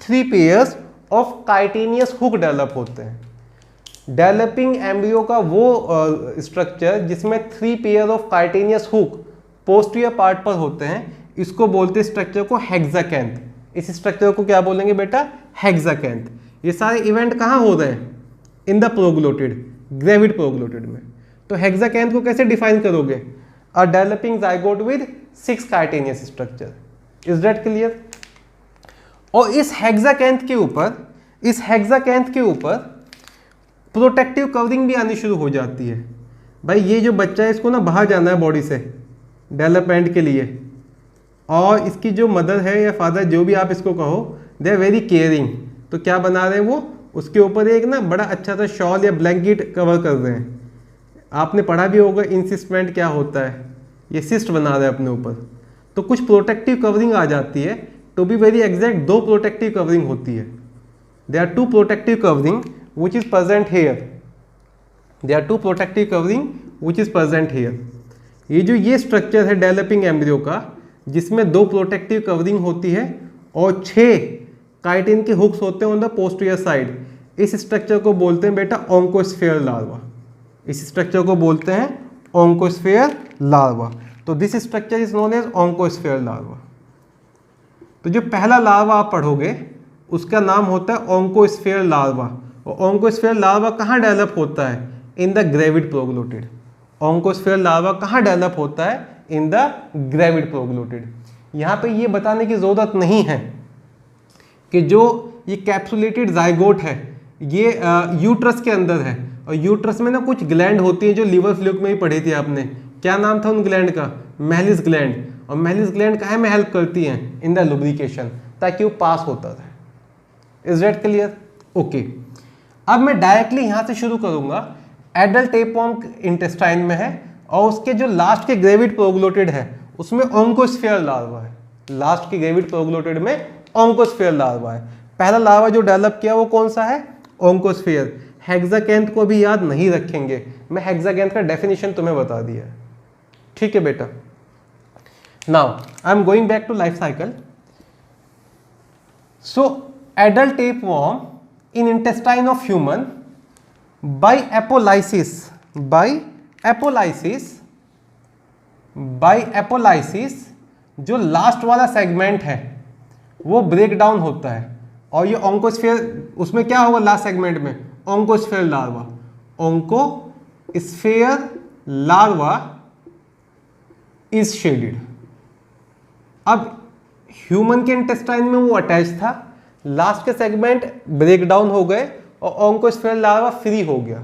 [SPEAKER 1] 3 pairs of chitinous hook develop होते हैं। डेवलपिंग एम्ब्रियो का वो स्ट्रक्चर जिसमें 3 pair of chitinous hook posterior part पर होते हैं, इसको बोलते हैं स्ट्रक्चर को हेक्साकैंथ। इस स्ट्रक्चर को क्या बोलेंगे बेटा? हेक्साकैंथ। ये सारे इवेंट कहाँ हो रहे हैं? In the proglottid, gravid proglottid में। तो हेक्साकैंथ को कैसे डिफाइन करोगे? A developing zygote with 6 chitinous structure. Is that clear? और इस हेक्साकैंथ के ऊपर प्रोटेक्टिव कवरिंग भी आनी शुरू हो जाती है। भाई ये जो बच्चा है इसको ना बाहर जाना है बॉडी से डेवलपमेंट के लिए, और इसकी जो मदर है या फादर जो भी आप इसको कहो, दे आर वेरी केयरिंग। तो क्या बना रहे हैं वो? उसके ऊपर एक ना बड़ा अच्छा सा शॉल या ब्लैंकेट कवर कर रहे हैं। आपने पढ़ा भी होगा इंसिस्टमेंट क्या होता है, ये सिस्ट बना रहे हैं अपने ऊपर। तो कुछ प्रोटेक्टिव कवरिंग आ जाती है। To be very exact 2 protective covering होती है। They are 2 protective covering which is present here. There are 2 protective covering which is present here. ये स्ट्रक्चर है डेवलपिंग एम्ब्रियो का, जिसमें 2 प्रोटेक्टिव कवरिंग होती है और 6 काइटिन के हुक्स होते हैं ऑन द पोस्टीरियर साइड। इस स्ट्रक्चर को बोलते हैं बेटा ओंकोस्फेयर लार्वा। इस स्ट्रक्चर को बोलते हैं ओंकोस्फेयर लार्वा। तो this structure is known as oncosphere larva. तो जो पहला लार्वा आप पढ़ोगे उसका नाम होता है ओंकोस्फेयर लार्वा। और ओंकोस्फेयर लार्वा कहाँ डेवलप होता है? In the gravid proglottid. Oncosphere larva कहाँ डेवलप होता है? In the gravid proglottid. यहाँ पे ये बताने की ज़रूरत नहीं है कि जो ये कैप्सुलेटेड जाइगोट है ये यूट्रस के अंदर है, और यूट्रस में ना कुछ ग्लैंड होती है जो लिवर फ्लूक में ही पढ़ी थी आपने। क्या नाम था उन ग्लैंड का? Malice gland. और मेलिस ग्लैंड काहे में हेल्प करती हैं? इन द लुब्रिकेशन, ताकि वो पास होता रहे। Is that clear? ओके। अब मैं डायरेक्टली यहाँ से शुरू करूँगा। एडल्ट टेपवर्म इंटेस्टाइन में है और उसके जो लास्ट के ग्रेविड प्रोग्लोटिड है उसमें ओंकोस्फेयर लार्वा है। लास्ट के ग्रेविड प्रोग्लोटिड में ओंकोस्फेयर लार्वा है। पहला लार्वा जो डेवलप किया वो कौन सा है? ओंकोस्फेयर। हेक्साकैंथ को भी याद नहीं रखेंगे, मैं हेक्साकैंथ का डेफिनेशन तुम्हें बता दिया है। ठीक है बेटा। Now I am going back to life cycle. So adult tapeworm in intestine of human by apolysis जो लास्ट वाला सेगमेंट है वो ब्रेक डाउन होता है, और ये ओंकोस्फेयर, उसमें क्या होगा लास्ट सेगमेंट में? Oncosphere larva. Oncosphere larva is shedded. अब ह्यूमन के इंटेस्टाइन में वो अटैच था, लास्ट के सेगमेंट ब्रेक डाउन हो गए और ओंकोस्फेयर लार्वा फ्री हो गया।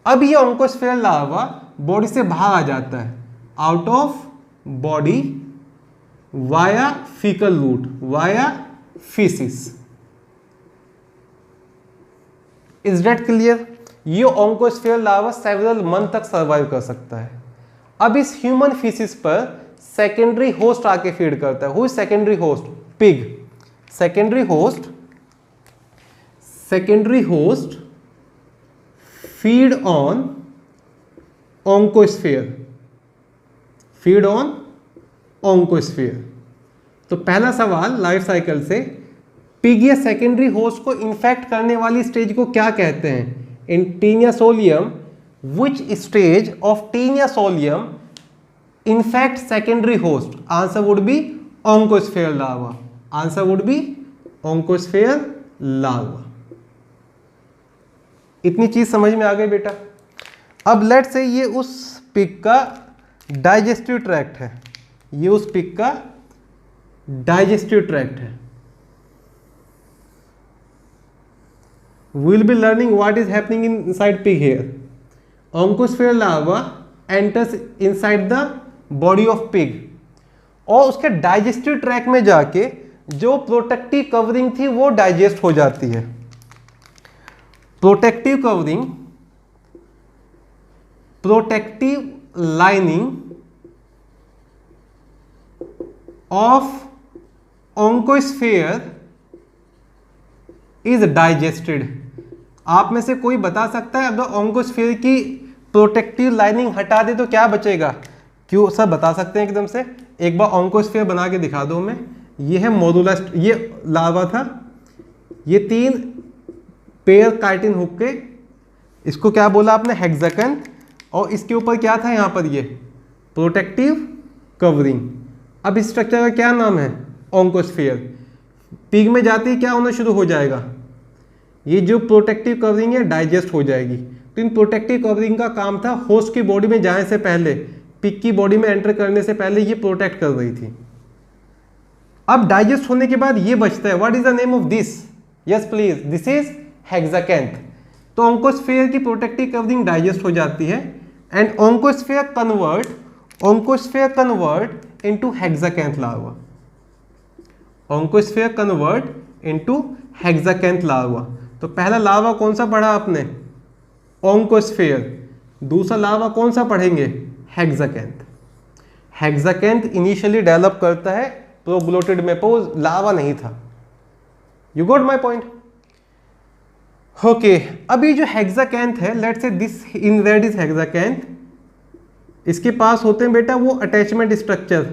[SPEAKER 1] अब ये ओंकोस्फेयर लार्वा बॉडी से बाहर आ जाता है, out of body via faecal route, via faeces. Is that clear? ये ओंकोस्फेयर लार्वा सेवरल मंथ तक सर्वाइव कर सकता है। अब इस ह्यूमन फीसिस पर सेकेंडरी होस्ट आके फीड करता है। Who is secondary host? Pig. secondary host feed on oncosphere। तो पहला सवाल लाइफ साइकिल से, पिग या सेकेंडरी होस्ट को इन्फेक्ट करने वाली स्टेज को क्या कहते हैं? In Taenia solium, which stage of Taenia solium infect secondary host? Answer would be oncosphere larva। Answer would be oncosphere larva. इतनी चीज समझ में आ गई बेटा। अब लेट से ये उस पिग का डाइजेस्टिव ट्रैक्ट है, ये उस पिग का डाइजेस्टिव ट्रैक्ट है। we'll be learning what is happening inside pig here. Oncosphere larva enters inside the body of pig, और उसके डाइजेस्टिव ट्रैक्ट में जाके जो प्रोटेक्टिव कवरिंग थी वो डाइजेस्ट हो जाती है। Protective covering, protective lining of oncosphere is digested. आप में से कोई बता सकता है अगर ओंकोस्फेयर की प्रोटेक्टिव लाइनिंग हटा दे तो क्या बचेगा? क्यों सर बता सकते हैं एकदम से? एक बार ओंकोस्फेयर बना के दिखा दो हमें। ये है मोडुला, ये लार्वा था, ये 3 पेयर काइटिन हुक के, इसको क्या बोला आपने? हेक्साकैंथ। और इसके ऊपर क्या था यहाँ पर? ये प्रोटेक्टिव कवरिंग। अब इस स्ट्रक्चर का क्या नाम है? ओंकोस्फेयर। पिग में जाते ही क्या होना शुरू हो जाएगा? ये जो प्रोटेक्टिव कवरिंग है डाइजेस्ट हो जाएगी। तो इन प्रोटेक्टिव कवरिंग का काम था होस्ट की बॉडी में जाने से पहले, पिग की बॉडी में एंटर करने से पहले ये प्रोटेक्ट कर रही थी। अब डाइजेस्ट होने के बाद ये बचता है। What is the name of this? Yes please, this is hexacanth. तो ओंकोस्फेयर की प्रोटेक्टिव कवरिंग डाइजेस्ट हो जाती है and oncosphere convert into hexacanth larva. Oncosphere convert into hexacanth larva. तो पहला लार्वा कौन सा पढ़ा आपने? ओंकोस्फेयर। दूसरा लार्वा कौन सा पढ़ेंगे? हेक्साकैंथ। हेक्साकैंथ इनिशियली डेवलप करता है प्रोग्लोटिड में, पर लार्वा नहीं था। You got my point? Okay, अभी जो हेक्साकैंथ है, let's say this in red is hexacanth, इसके पास होते हैं बेटा वो अटैचमेंट स्ट्रक्चर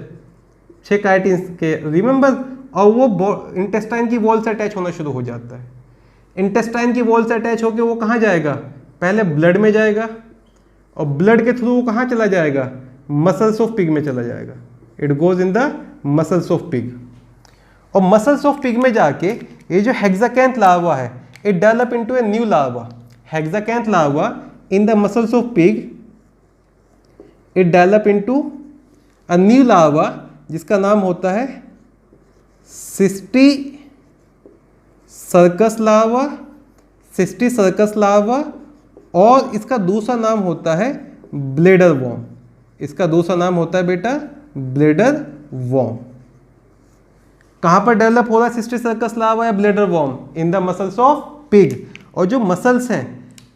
[SPEAKER 1] 6 काइटिन्स के, रिमेंबर, और वो इंटेस्टाइन की वॉल से अटैच होना शुरू हो जाता है। इंटेस्टाइन की वॉल से अटैच होकर वो कहाँ जाएगा? पहले ब्लड में जाएगा और ब्लड के थ्रू वो कहाँ चला जाएगा? मसल्स ऑफ पिग में चला जाएगा। It goes in the muscles of pig. और मसल्स ऑफ पिग में जाके ये जो हेक्साकैंथ लार्वा है, it develop into a new larva. Hexacanth larva in the muscles of pig, it develop into a new larva जिसका नाम होता है cysticercus larva. Cysticercus larva, और इसका दूसरा नाम होता है ब्लेडर वॉर्म। इसका दूसरा नाम होता है बेटा ब्लेडर वॉर्म। कहां पर डेवलप हो रहा है सिस्टी सर्कस लार्वा या bladder worm? In the muscles of pig. और जो मसल्स हैं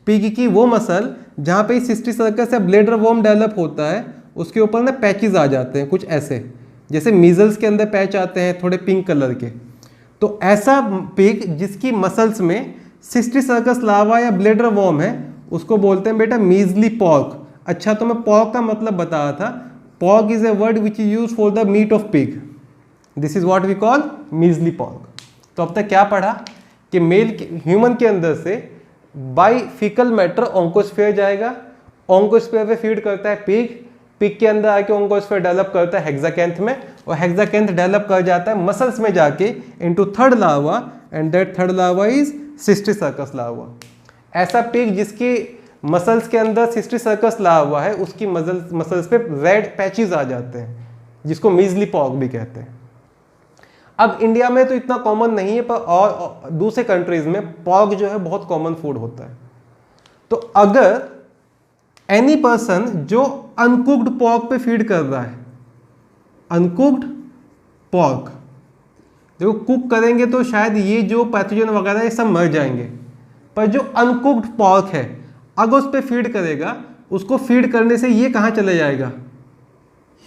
[SPEAKER 1] पिग की, वो मसल जहां पे सिस्टी सर्कस या ब्लेडर वॉर्म डेवलप होता है, उसके ऊपर ना पैचेस आ जाते हैं कुछ ऐसे, जैसे मीजल्स के अंदर पैच आते हैं थोड़े पिंक कलर के। तो ऐसा पिग जिसकी मसल्स में सिस्टी सर्कस लार्वा या ब्लेडर वॉर्म है, उसको बोलते हैं बेटा मीजली पॉर्क। अच्छा, तो मैं पॉर्क का मतलब बता रहा था। Pork is a word which is use for the meat of pig. This is what we call measly pork. तो अब तक क्या पढ़ा कि ह्यूमन के अंदर से बाय फीकल मैटर ओंकोस्फेयर जाएगा, ओंकोस्फेयर पे फीड करता है पिग, पिग के अंदर आके ओंकोस्फेयर डेवलप करता है हेक्साकैंथ में, और हेक्साकैंथ डेवलप कर जाता है मसल्स में जाके into third larva, and that third larva is cysticercus larva. ऐसा पिग जिसकी मसल्स के अंदर सिस्टी सर्कस लार्वा है, उसकी मसल्स पे रेड पैचेस आ जाते हैं, जिसको मीजली पॉर्क भी कहते हैं। अब इंडिया में तो इतना कॉमन नहीं है, पर और दूसरे कंट्रीज में पॉर्क जो है बहुत कॉमन फूड होता है। तो अगर एनी पर्सन जो अनकुक्ड पॉर्क पे फीड कर रहा है, अनकुक्ड पॉर्क, देखो कुक करेंगे तो शायद ये जो पैथोजन वगैरह ये सब मर जाएंगे, पर जो अनकुक्ड पॉर्क है अगर उस पर फीड करेगा, उसको फीड करने से ये कहाँ चले जाएगा?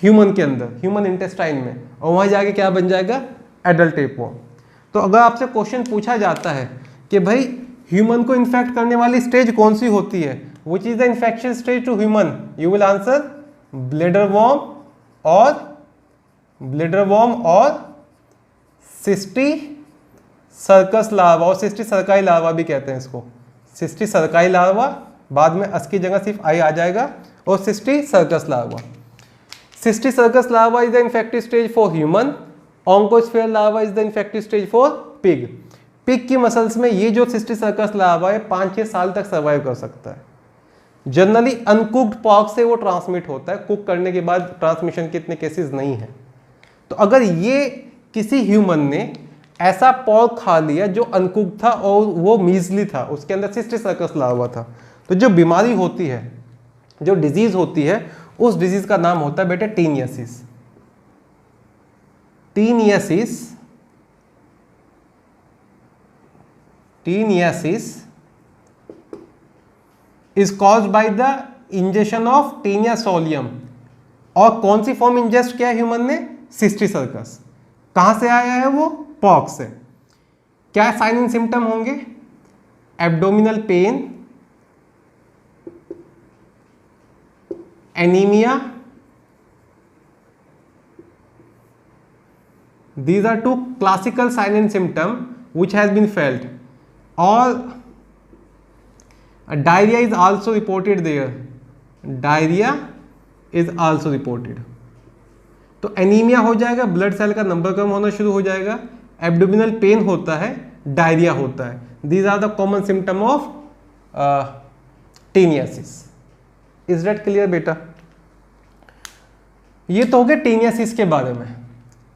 [SPEAKER 1] ह्यूमन के अंदर, ह्यूमन इंटेस्टाइन में, और वहाँ जाके क्या बन जाएगा? Adult tapeworm. तो अगर आपसे क्वेश्चन पूछा जाता है कि भाई ह्यूमन को इन्फेक्ट करने वाली स्टेज कौन सी होती है, which is the infection stage to human, you will answer bladder worm और सिस्टी सर्कस लार्वा, और सिस्टी सर्काई लार्वा भी कहते हैं इसको। सिस्टी सर्काई लार्वा, बाद में अस की जगह सिर्फ आई आ जाएगा, और cysticercus larva. Cysticercus larva is the infective stage for human, oncosphere larva is the infective stage for pig. Pig की मसल्स में ये जो सिस्टी सर्कस लार्वा है 5-6 साल तक सर्वाइव कर सकता है। जनरली अनकुक्ड पॉर्क से वो ट्रांसमिट होता है, कुक करने के बाद ट्रांसमिशन के इतने केसेस नहीं है। तो अगर ये किसी ह्यूमन ने ऐसा पॉर्क खा लिया जो अनकुक्ड था और वो मीजली था, उसके अंदर सिस्टी सर्कस लार्वा था, तो जो बीमारी होती है, जो डिजीज होती है, उस डिजीज का नाम होता है बेटा taeniasis. Taeniasis is caused by the injection of Taenia solium. और कौन सी फॉर्म इंजेस्ट किया ह्यूमन ने? Cysticercus. कहाँ से आया है वो? पॉक्स से। क्या साइन एंड सिम्टम होंगे? Abdominal pain, anaemia, these are two classical sign and symptom which has been felt. Or diarrhea is also reported there. Diarrhea is also reported. तो एनीमिया हो जाएगा, ब्लड सेल का नंबर कम होना शुरू हो जाएगा, abdominal pain होता है, डायरिया होता है. These are the common symptom of taeniasis. Is that clear बेटा? ये तो हो गया टीनियासिस के बारे में.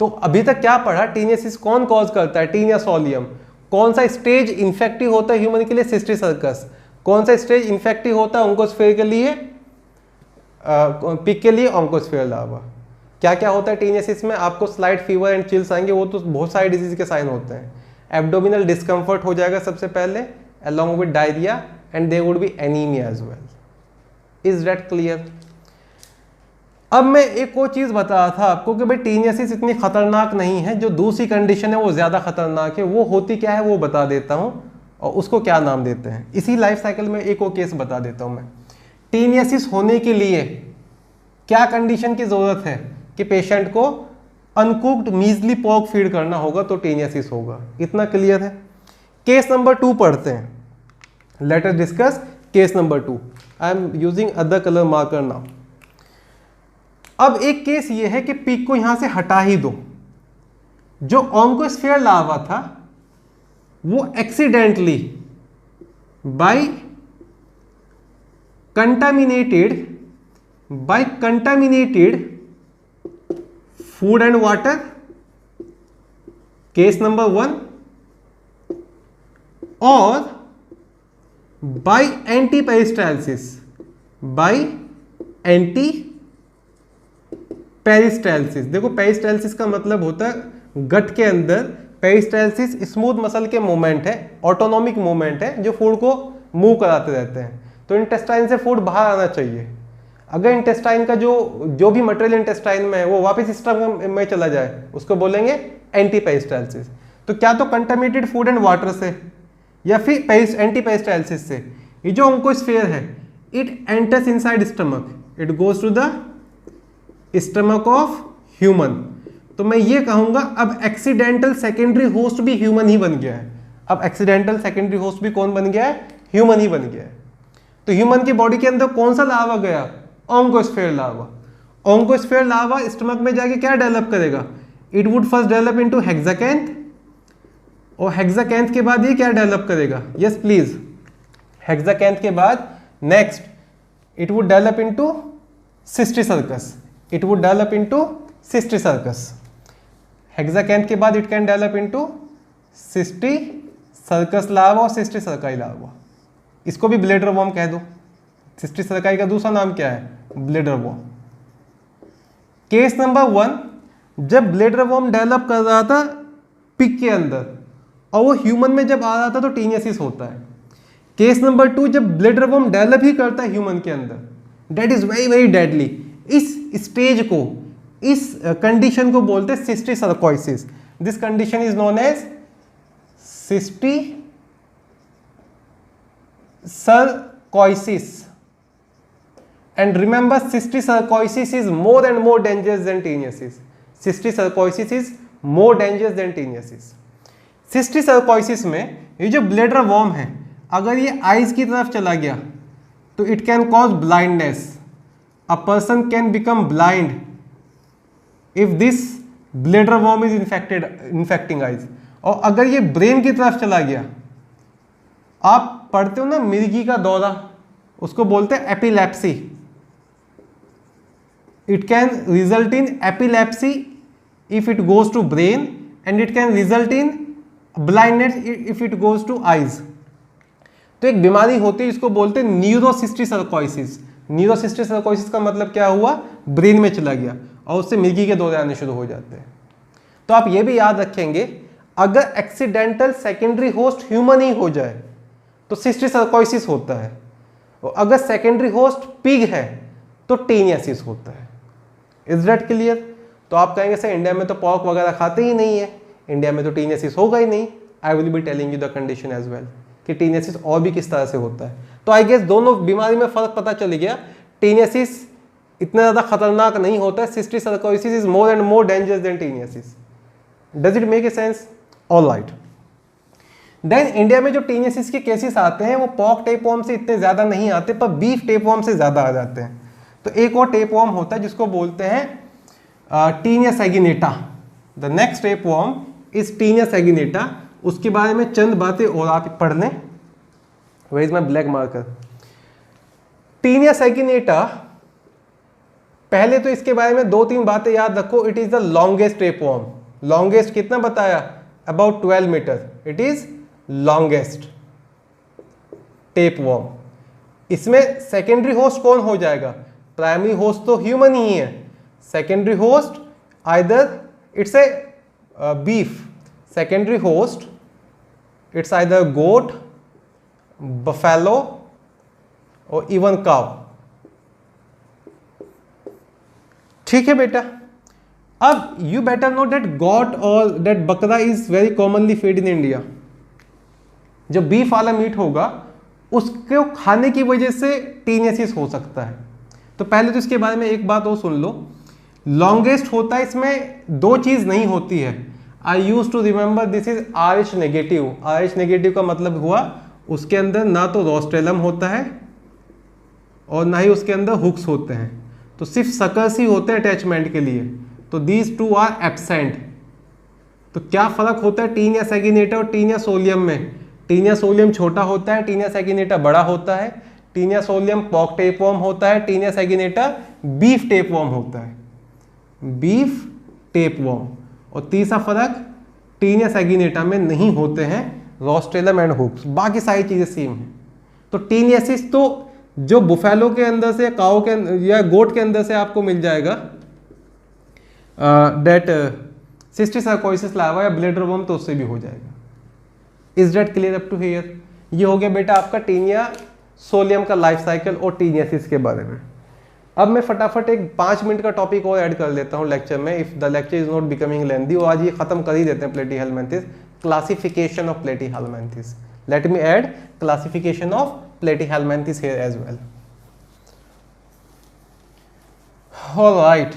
[SPEAKER 1] तो अभी तक क्या पढ़ा? टीनियासिस कौन कॉज करता है? Taenia solium. कौन सा स्टेज इन्फेक्टिव होता है ह्यूमन के लिए? Cysticercus. कौन सा स्टेज इन्फेक्टिव होता है ऑन्कोस्फेयर के लिए? पिग के लिए ऑन्कोस्फेयर लार्वा. क्या क्या होता है टीनियासिस में? आपको स्लाइट फीवर एंड चिल्स आएंगे, वो तो बहुत सारे डिजीज के साइन होते हैं. एब्डोमिनल डिस्कम्फर्ट हो जाएगा सबसे पहले, along with diarrhea, and there would be anemia as well. Is that clear? अब मैं एक और चीज बता रहा था आपको कि भाई टीनियासिस इतनी खतरनाक नहीं है, जो दूसरी कंडीशन है वो ज्यादा खतरनाक है. वो होती क्या है वो बता देता हूं, और उसको क्या नाम देते हैं. इसी लाइफ साइकिल में एक और केस बता देता हूं मैं. टीनियासिस होने के लिए क्या कंडीशन की जरूरत है? कि पेशेंट को अनकुक्ड मीजली पोर्क फीड करना होगा तो टीनियासिस होगा. इतना क्लियर है? केस नंबर 2 पढ़ते हैं. Let us discuss case number 2. I am using other colour marker now. अब एक केस ये है कि पिग को यहां से हटा ही दो. जो ऑन्कोस्फेयर लार्वा था वो accidentally by contaminated food and water, case number 1, और बाय एंटी पेरिस्टालसिस. देखो पेरिस्टालसिस का मतलब होता है गट के अंदर. पेरिस्टालसिस स्मूथ मसल के मूवमेंट है, ऑटोनॉमिक मूवमेंट है, जो फूड को मूव कराते रहते हैं. तो इंटेस्टाइन से फूड बाहर आना चाहिए. अगर इंटेस्टाइन का जो भी मटेरियल इंटेस्टाइन में है वो वापस स्टमक में चला जाए, उसको बोलेंगे एंटी पेरिस्टालसिस. तो क्या तो कंटामिनेटेड फूड एंड वाटर से या फिर एंटी पेरिस्टालसिस से. ये जो ऑन्कोस्फेयर है it enters inside stomach, it goes to the stomach of human. तो मैं ये कहूंगा अब एक्सीडेंटल सेकेंडरी होस्ट भी ह्यूमन ही बन गया है. अब एक्सीडेंटल सेकेंडरी होस्ट भी कौन बन गया है? ह्यूमन ही बन गया है. तो ह्यूमन की बॉडी के अंदर कौन सा लार्वा गया? Oncosphere larva. Oncosphere larva stomach में जाके क्या डेवलप करेगा? It would first develop into hexacanth, और हेक्साकैंथ के बाद ये क्या डेवलप करेगा? Yes please. हेक्साकैंथ के बाद next it would develop into cystic circus. It would develop into cystic circus. Hexacanth के बाद it can develop into cystic circus larva और cystic cerci larva. इसको भी ब्लेडर वॉर्म कह दो. cystic cerci का दूसरा नाम क्या है? Bladder warm. केस नंबर 1, जब ब्लेडर वॉर्म डेवलप कर रहा था पिग के अंदर और वो ह्यूमन में जब आ रहा था तो टीनियासिस होता है. केस नंबर 2, जब ब्लेडर वॉर्म डेवलप ही करता है ह्यूमन के अंदर, that is very very deadly. इस स्टेज को, इस कंडीशन को बोलते हैं cysticercosis. This condition is known as cysticercosis. And remember cysticercosis is more and more dangerous than taeniasis. Cysticercosis is more dangerous than taeniasis. Cysticercosis में ये जो bladder warm है अगर ये eyes की तरफ चला गया तो it can cause blindness. A person can become blind if this bladder worm is infecting eyes. और अगर ये ब्रेन की तरफ चला गया, आप पढ़ते हो ना मिर्गी का दौरा, उसको बोलते हैं epilepsy. It can result in epilepsy if it goes to brain, and it can result in blindness if it goes to eyes. तो एक बीमारी होती है इसको बोलते हैं न्यूरोसिस्टिक सर्कोइसिस. न्यूरोसिस्टिक सर्कोइसिस का मतलब क्या हुआ? ब्रेन में चला गया और उससे मिर्गी के दौरे आने शुरू हो जाते हैं. तो आप ये भी याद रखेंगे अगर एक्सीडेंटल सेकेंडरी होस्ट ह्यूमन ही हो जाए तो सिस्टिक सर्कोइसिस होता है, और अगर सेकेंडरी होस्ट पिग है तो टीनियासिस होता है. Is that clear? तो आप कहेंगे सर इंडिया में तो पॉर्क वगैरह खाते ही नहीं है, इंडिया में तो टीनियासिस होगा ही नहीं। I will be telling you the condition as well कि टीनियासिस और भी किस तरह से होता है। तो आई गेस दोनों बीमारी में फर्क पता चल गया। टीनियासिस इतना ज़्यादा खतरनाक नहीं होता है, cysticercosis is more and more dangerous than taeniasis. Does it make a sense? Alright. Then India में जो टीनियासिस के केसेस आते हैं वो पॉर्क टेपवर्म से इतने ज़्यादा नहीं आते, पर बीफ टेपवर्म से ज़्यादा आ जाते हैं। तो एक और टेपवर्म होता है जिसको बोलते हैं Taenia saginata. The next tapeworm is Taenia saginata. उसके बारे में चंद बातें और आप पढ़ लें। Where is my black marker? Taenia saginata, पहले तो इसके बारे में 2-3 बातें याद रखो। It is the longest tapeworm. Longest कितना बताया? About 12 meter. It is longest tapeworm. इसमें सेकेंडरी होस्ट कौन हो जाएगा? प्राइमरी होस्ट तो ह्यूमन ही है। Secondary host either it's a beef, secondary host it's either goat, buffalo और इवन काव। ठीक है बेटा। अब you better know that goat और दैट बकरा is very commonly feed in India. जो बीफ वाला मीट होगा उसको खाने की वजह से टीनियासिस हो सकता है। तो पहले तो इसके बारे में एक बात और सुन लो। लॉन्गेस्ट होता है, इसमें 2 चीज नहीं होती है। I use to remember this is RH negative. RH negative का मतलब हुआ उसके अंदर ना तो रोस्ट्रेलम होता है और ना ही उसके अंदर हुक्स होते हैं, तो सिर्फ सकर्स ही होते हैं अटैचमेंट के लिए। तो दीज 2 आर एब्सेंट। तो क्या फर्क होता है टीनिया सैगिनेटा और टीनिया सोलियम में? टीनिया सोलियम छोटा होता है, टीनिया सैगिनेटा बड़ा होता है। टीनिया सोलियम पॉर्क टेपवर्म होता है, टीनिया सैगिनेटा बीफ टेपवर्म होता है। Beef tapeworm. और तीसरा फर्क, टीनिया सैगिनेटा में नहीं होते हैं रोस्ट्रेलम एंड हुक्स, बाकी सारी चीजें सेम हैं। तो टीनियासिस तो जो बुफेलो के अंदर से, काऊ के या गोट के अंदर से आपको मिल जाएगा, डेट सिस्टिक सर्कोसिस लार्वा या ब्लेडरवर्म, तो उससे भी हो जाएगा। Is that clear up to here? ये हो गया बेटा आपका टीनिया सोलियम का लाइफ साइकिल और टीनियासिस के बारे में। अब मैं फटाफट एक 5 मिनट का टॉपिक और ऐड कर लेता हूँ लेक्चर में, if the lecture is not becoming lengthy. और आज ये खत्म कर ही देते हैं platyhelminthes, classification of platyhelminthes. Let me add classification of platyhelminthes here as well. All right,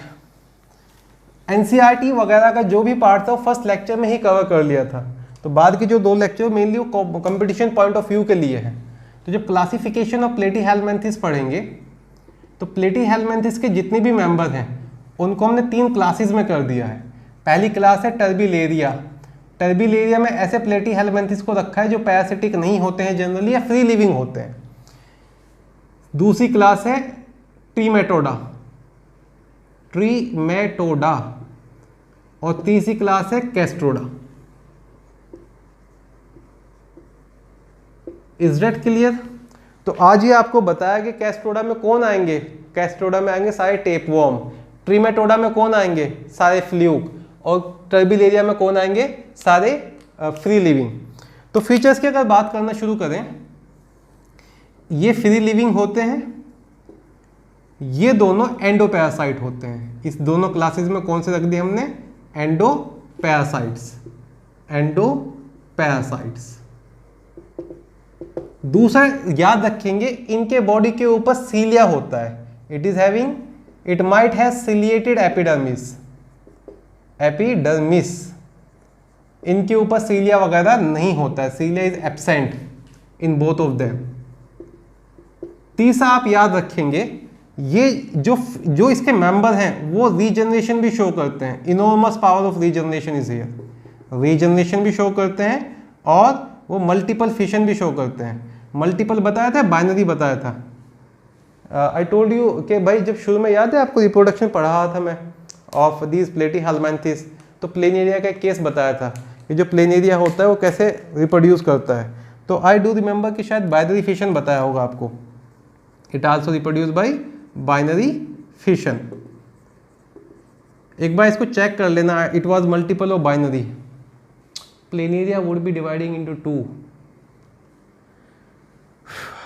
[SPEAKER 1] NCERT वगैरह का जो भी पार्ट था वो फर्स्ट लेक्चर में ही कवर कर लिया था। तो बाद के जो 2 लेक्चर मेनली वो कंपटीशन पॉइंट ऑफ व्यू के लिए है। तो जब क्लासिफिकेशन ऑफ प्लेटीहेलमिन्थेस पढ़ेंगे तो प्लेटीहेलमिन्थेस के जितने भी मेंबर हैं उनको हमने 3 क्लासेस में कर दिया है। पहली क्लास है टर्बिलेरिया। टर्बिलेरिया में ऐसे प्लेटीहेलमिन्थेस को रखा है जो पैरासिटिक नहीं होते हैं जनरली, या फ्री लिविंग होते हैं। दूसरी क्लास है ट्रीमेटोडा, ट्रीमेटोडा। और तीसरी क्लास है कैस्ट्रोडा। Is that clear? तो आज ये आपको बताया कि कैस्ट्रोडा में कौन आएंगे? कैस्ट्रोडा में आएंगे सारे टेपवर्म। ट्रीमेटोडा में कौन आएंगे? सारे फ्लूक। और टर्बिलेरिया में कौन आएंगे? सारे फ्री लिविंग। तो फीचर्स की अगर बात करना शुरू करें, ये फ्री लिविंग होते हैं, ये दोनों एंडोपैरासाइट होते हैं। इस दोनों क्लासेस में कौन से रख दिए हमने? एंडोपैरासाइट्स। एंडोपैरासाइट्स। दूसरा याद रखेंगे, इनके बॉडी के ऊपर सीलिया होता है। It is having, it might have ciliated epidermis. Epidermis, इनके ऊपर सीलिया वगैरह नहीं होता है। Cilia is absent in both of them. तीसरा आप याद रखेंगे, ये जो इसके मेंबर हैं वो रीजनरेशन भी शो करते हैं। Enormous power of regeneration is here. Regeneration भी शो करते हैं और वो मल्टीपल फिशन भी शो करते हैं। मल्टीपल बताया था, बाइनरी बताया था। आई टोल्ड यू कि भाई जब शुरू में याद है आपको रिप्रोडक्शन पढ़ा था मैं ऑफ दीज प्लेटीहेलमिन्थेस, तो प्लेनेरिया का एक केस बताया था कि जो प्लेनेरिया होता है वो कैसे रिप्रोड्यूस करता है। तो आई डू रिमेंबर कि शायद बाइनरी फिशन बताया होगा आपको। It also reproduce by binary fission. एक बार इसको चेक कर लेना, इट वाज मल्टीपल और binary. Planaria would be dividing into 2।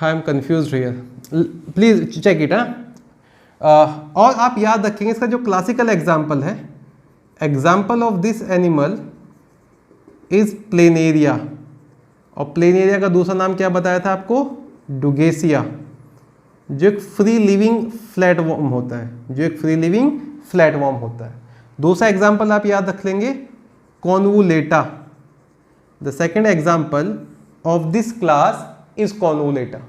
[SPEAKER 1] I am confused here, please check it. और आप याद रखेंगे इसका जो क्लासिकल एग्जाम्पल है example of this animal is planaria, और प्लेनेरिया का दूसरा नाम क्या बताया था आपको, डुगेसिया, जो एक फ्री लिविंग फ्लैट वॉर्म होता है, जो एक फ्री लिविंग फ्लैट वॉर्म होता है। दूसरा एग्जाम्पल आप याद रख लेंगे, Convoluta. The second example of this class is Convoluta.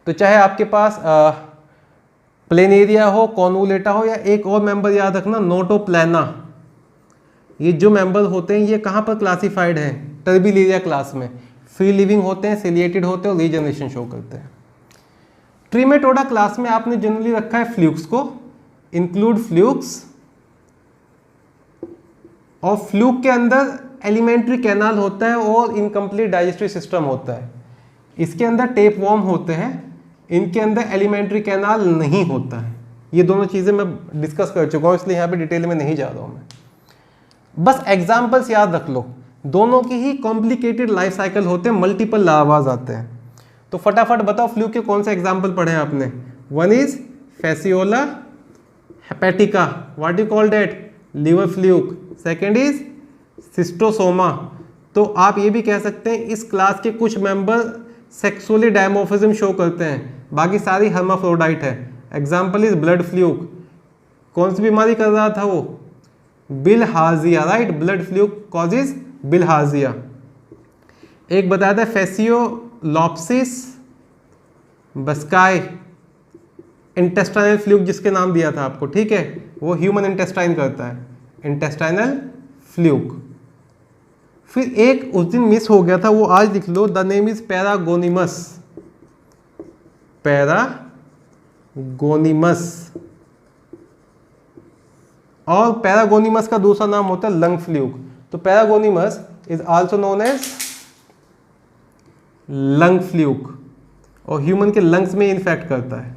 [SPEAKER 1] तो चाहे आपके पास प्लेनेरिया हो, कॉन्वुलेटा हो, या एक और मेंबर याद रखना, नोटोप्लाना। ये जो मेंबर होते हैं ये कहाँ पर क्लासिफाइड हैं, टर्बिलिया क्लास में। फ्री लिविंग होते हैं, सिलिएटेड होते हैं और रीजनरेशन शो करते हैं। ट्रिमेटोडा क्लास में आपने जनरली रखा है फ्लूक्स को, इंक्लूड फ्लूक्स, और फ्लूक के अंदर एलिमेंट्री कैनाल होता है और इनकम्प्लीट डाइजेस्टिव सिस्टम होता है। इसके अंदर टेप वॉर्म होते हैं, इनके अंदर एलिमेंट्री कैनाल नहीं होता है। ये दोनों चीज़ें मैं डिस्कस कर चुका हूँ, इसलिए यहाँ पे डिटेल में नहीं जा रहा हूँ मैं। बस एग्जाम्पल्स याद रख लो, दोनों की ही कॉम्प्लिकेटेड लाइफ साइकिल होते हैं, मल्टीपल लार्वाज आते हैं। तो फटाफट बताओ फ्लूक के कौन से एग्जाम्पल पढ़े हैं आपने। One is Fasciola hepatica, what you call that, liver fluke. Second is schistosoma. तो आप ये भी कह सकते हैं इस क्लास के कुछ मेंबर सेक्सुअली डायमॉर्फिज्म शो करते हैं, बाकी सारी हर्माफ्रोडाइट है। Example is blood fluke. कौन सी बीमारी कर रहा था वो, बिलहार्जिया, राइट, ब्लड फ्लूक कॉजेज बिलहार्जिया। एक बताया था फेसियोलॉप्सिस बस्काई, इंटेस्टाइनल फ्लूक जिसके नाम दिया था आपको, ठीक है, वो ह्यूमन इंटेस्टाइन करता है, इंटेस्टाइनल फ्लूक। फिर एक उस दिन मिस हो गया था, वो आज लिख लो, द नेम इज पैरागोनिमस, पैरागोनिमस। और पैरागोनिमस का दूसरा नाम होता है लंग फ्लूक। तो Paragonimus is also known as lung fluke, और ह्यूमन के लंग्स में इन्फेक्ट करता है।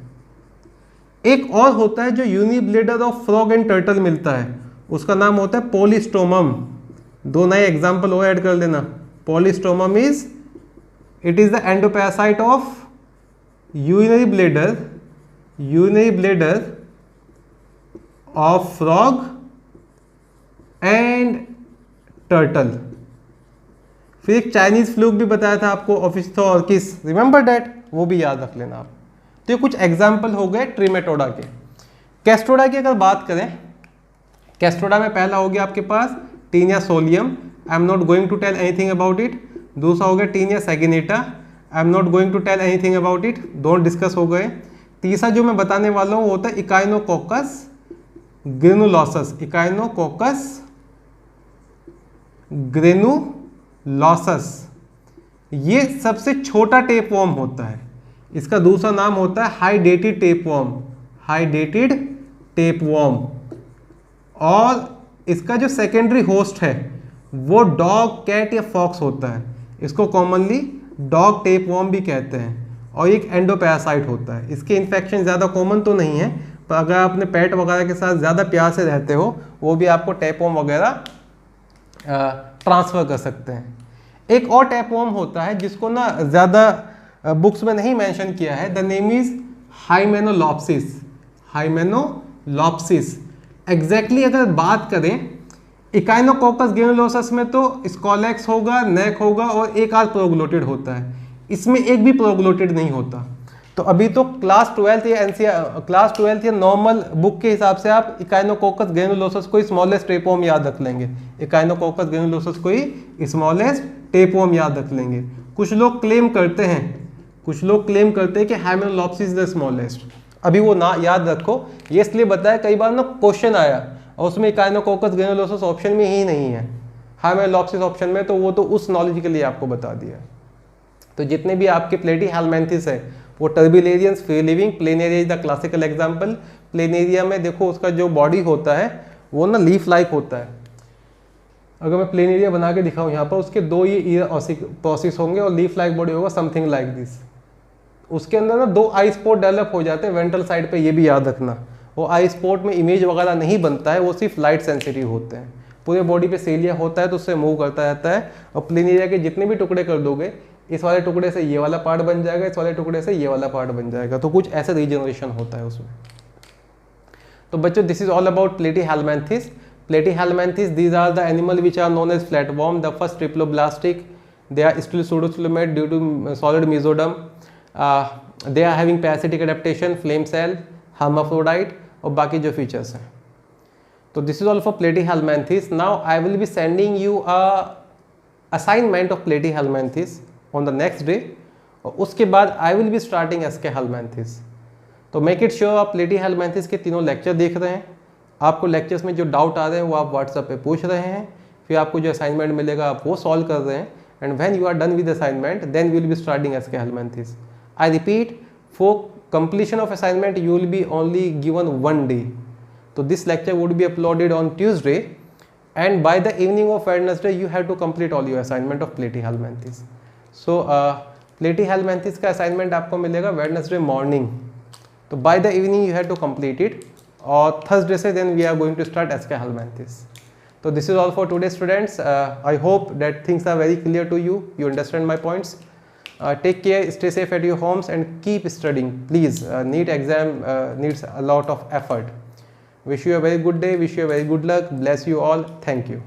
[SPEAKER 1] एक और होता है जो urinary bladder of frog and turtle मिलता है, उसका नाम होता है पोलिस्टोमम। दो नए एग्जाम्पल और ऐड कर लेना। Polystomum is, it is the endoparasite of urinary bladder of frog and turtle. फिर एक चाइनीज फ्लूक भी बताया था आपको, ओफिस्थोऑर्किस, रिमेंबर दैट, वो भी याद रख लेना आप। तो ये कुछ एग्जाम्पल हो गए ट्रिमेटोडा के। कैस्ट्रोडा की अगर बात करें, कैस्ट्रोडा में पहला हो गया आपके पास Taenia solium, I am not going to tell anything about it. दूसरा हो गया Taenia saginata, I am not going to tell anything about it, दोनों डिस्कस हो गए। तीसरा जो मैं बताने वाला हूँ वो होता है इकाइनोकोकस ग्रेनुलोसस, इकाइनोकोकस ग्रेनुलोसस। ये सबसे छोटा टेप वॉर्म होता है, इसका दूसरा नाम होता है हाइडेटेड टेप वॉर्म, हाइडेटेड टेप वॉर्म। और इसका जो सेकेंडरी होस्ट है वो डॉग, कैट या फॉक्स होता है, इसको कॉमनली डॉग टेप वॉर्म भी कहते हैं, और एक एंडोपैरासाइट होता है। इसके इन्फेक्शन ज़्यादा कॉमन तो नहीं है, पर अगर आप अपने पेट वगैरह के साथ ज़्यादा प्यार से रहते हो, वो भी आपको टेप वॉर्म वगैरह ट्रांसफ़र कर सकते हैं। एक और टेप वॉर्म होता है जिसको ना ज़्यादा बुक्स में नहीं मेंशन किया है, द नेम इज हाइमेनोलॉप्सिस, हाइमेनोलॉप्सिस। एग्जैक्टली अगर बात करें इकाइनोकोकस ग्रेनुलोसस में तो स्कॉलेक्स होगा, नेक होगा और एक आध प्रोग्लोटिड होता है, इसमें एक भी प्रोग्लोटिड नहीं होता। तो अभी तो क्लास 12th या नॉर्मल बुक के हिसाब से आप इकाइनोकोकस ग्रेनुलोसस को स्मॉलेस्ट टेप वॉर्म याद रख लेंगे, इकाइनोकोकस ग्रेनुलोसस को ही स्मॉलेस्ट टेप वॉर्म याद रख लेंगे। कुछ लोग क्लेम करते हैं कि हाइमेनोलॉप्सिस द स्मॉलेस्ट, अभी वो ना याद रखो, ये इसलिए बताया कई बार ना क्वेश्चन आया और उसमें इकाइनोकोकस ग्रेनुलोसस ऑप्शन में ही नहीं है, हाइमेनोलॉप्सिस ऑप्शन में, तो वो तो उस नॉलेज के लिए आपको बता दिया। तो जितने भी आपके प्लेटीहेल्मिन्थेस है वो turbellarians, free living, planaria is the classical example. Planaria में देखो उसका जो बॉडी होता है वो ना लीफ लाइक होता है। अगर मैं प्लेनेरिया बना के दिखाऊँ यहाँ पर, उसके दो ये ईयर प्रोसेस होंगे और लीफ लाइक बॉडी होगा समथिंग लाइक दिस। उसके अंदर ना दो आई स्पॉट डेवलप हो जाते हैं वेंट्रल साइड पे, ये भी याद रखना। वो आई स्पॉट में इमेज वगैरह नहीं बनता है, वो सिर्फ लाइट सेंसिटिव होते हैं। पूरे बॉडी पे सेलिया होता है तो उससे मूव करता रहता है, और प्लेनेरिया के जितने भी टुकड़े कर दोगे, इस वाले टुकड़े से ये वाला पार्ट बन जाएगा, इस वाले टुकड़े से ये वाला पार्ट बन जाएगा, तो कुछ ऐसे रीजनरेशन होता है उसमें। तो बच्चों this is all about Platyhelminthes. Platyhelminthes, these are the animal which are known as flatworm. The first triploblastic, they are still pseudocoelomate due to solid mesoderm. They are having parasitic adaptation, flame cell, hermaphrodite और बाकी जो features हैं. तो this is all for Platyhelminthes. Now I will be sending you a assignment of Platyhelminthes on the next day. और उसके बाद I will be starting SK Helminthes. तो make it sure आप Platyhelminthes के तीनों लेक्चर देख रहे हैं. आपको लेक्चर्स में जो डाउट आ रहे हैं वो आप व्हाट्सएप पे पूछ रहे हैं, फिर आपको जो असाइनमेंट मिलेगा आप वो सॉल्व कर रहे हैं. And when you are done with assignment then we will be starting SK Helminthes. I repeat, for completion of assignment you will be only given 1 day. So this lecture would be uploaded on Tuesday, and by the evening of Wednesday you have to complete all your assignment of Platyhelminthes. So Platyhelminthes का assignment आपको मिलेगा Wednesday morning. तो by the evening you have to complete it. और Thursday से then we are going to start SK Helminthes. So this is all for today, students. I hope that things are very clear to you. You understand my points. Take care, stay safe at your homes, and keep studying. Please, NEET exam needs a lot of effort. Wish you a very good day. Wish you a very good luck. Bless you all. Thank you.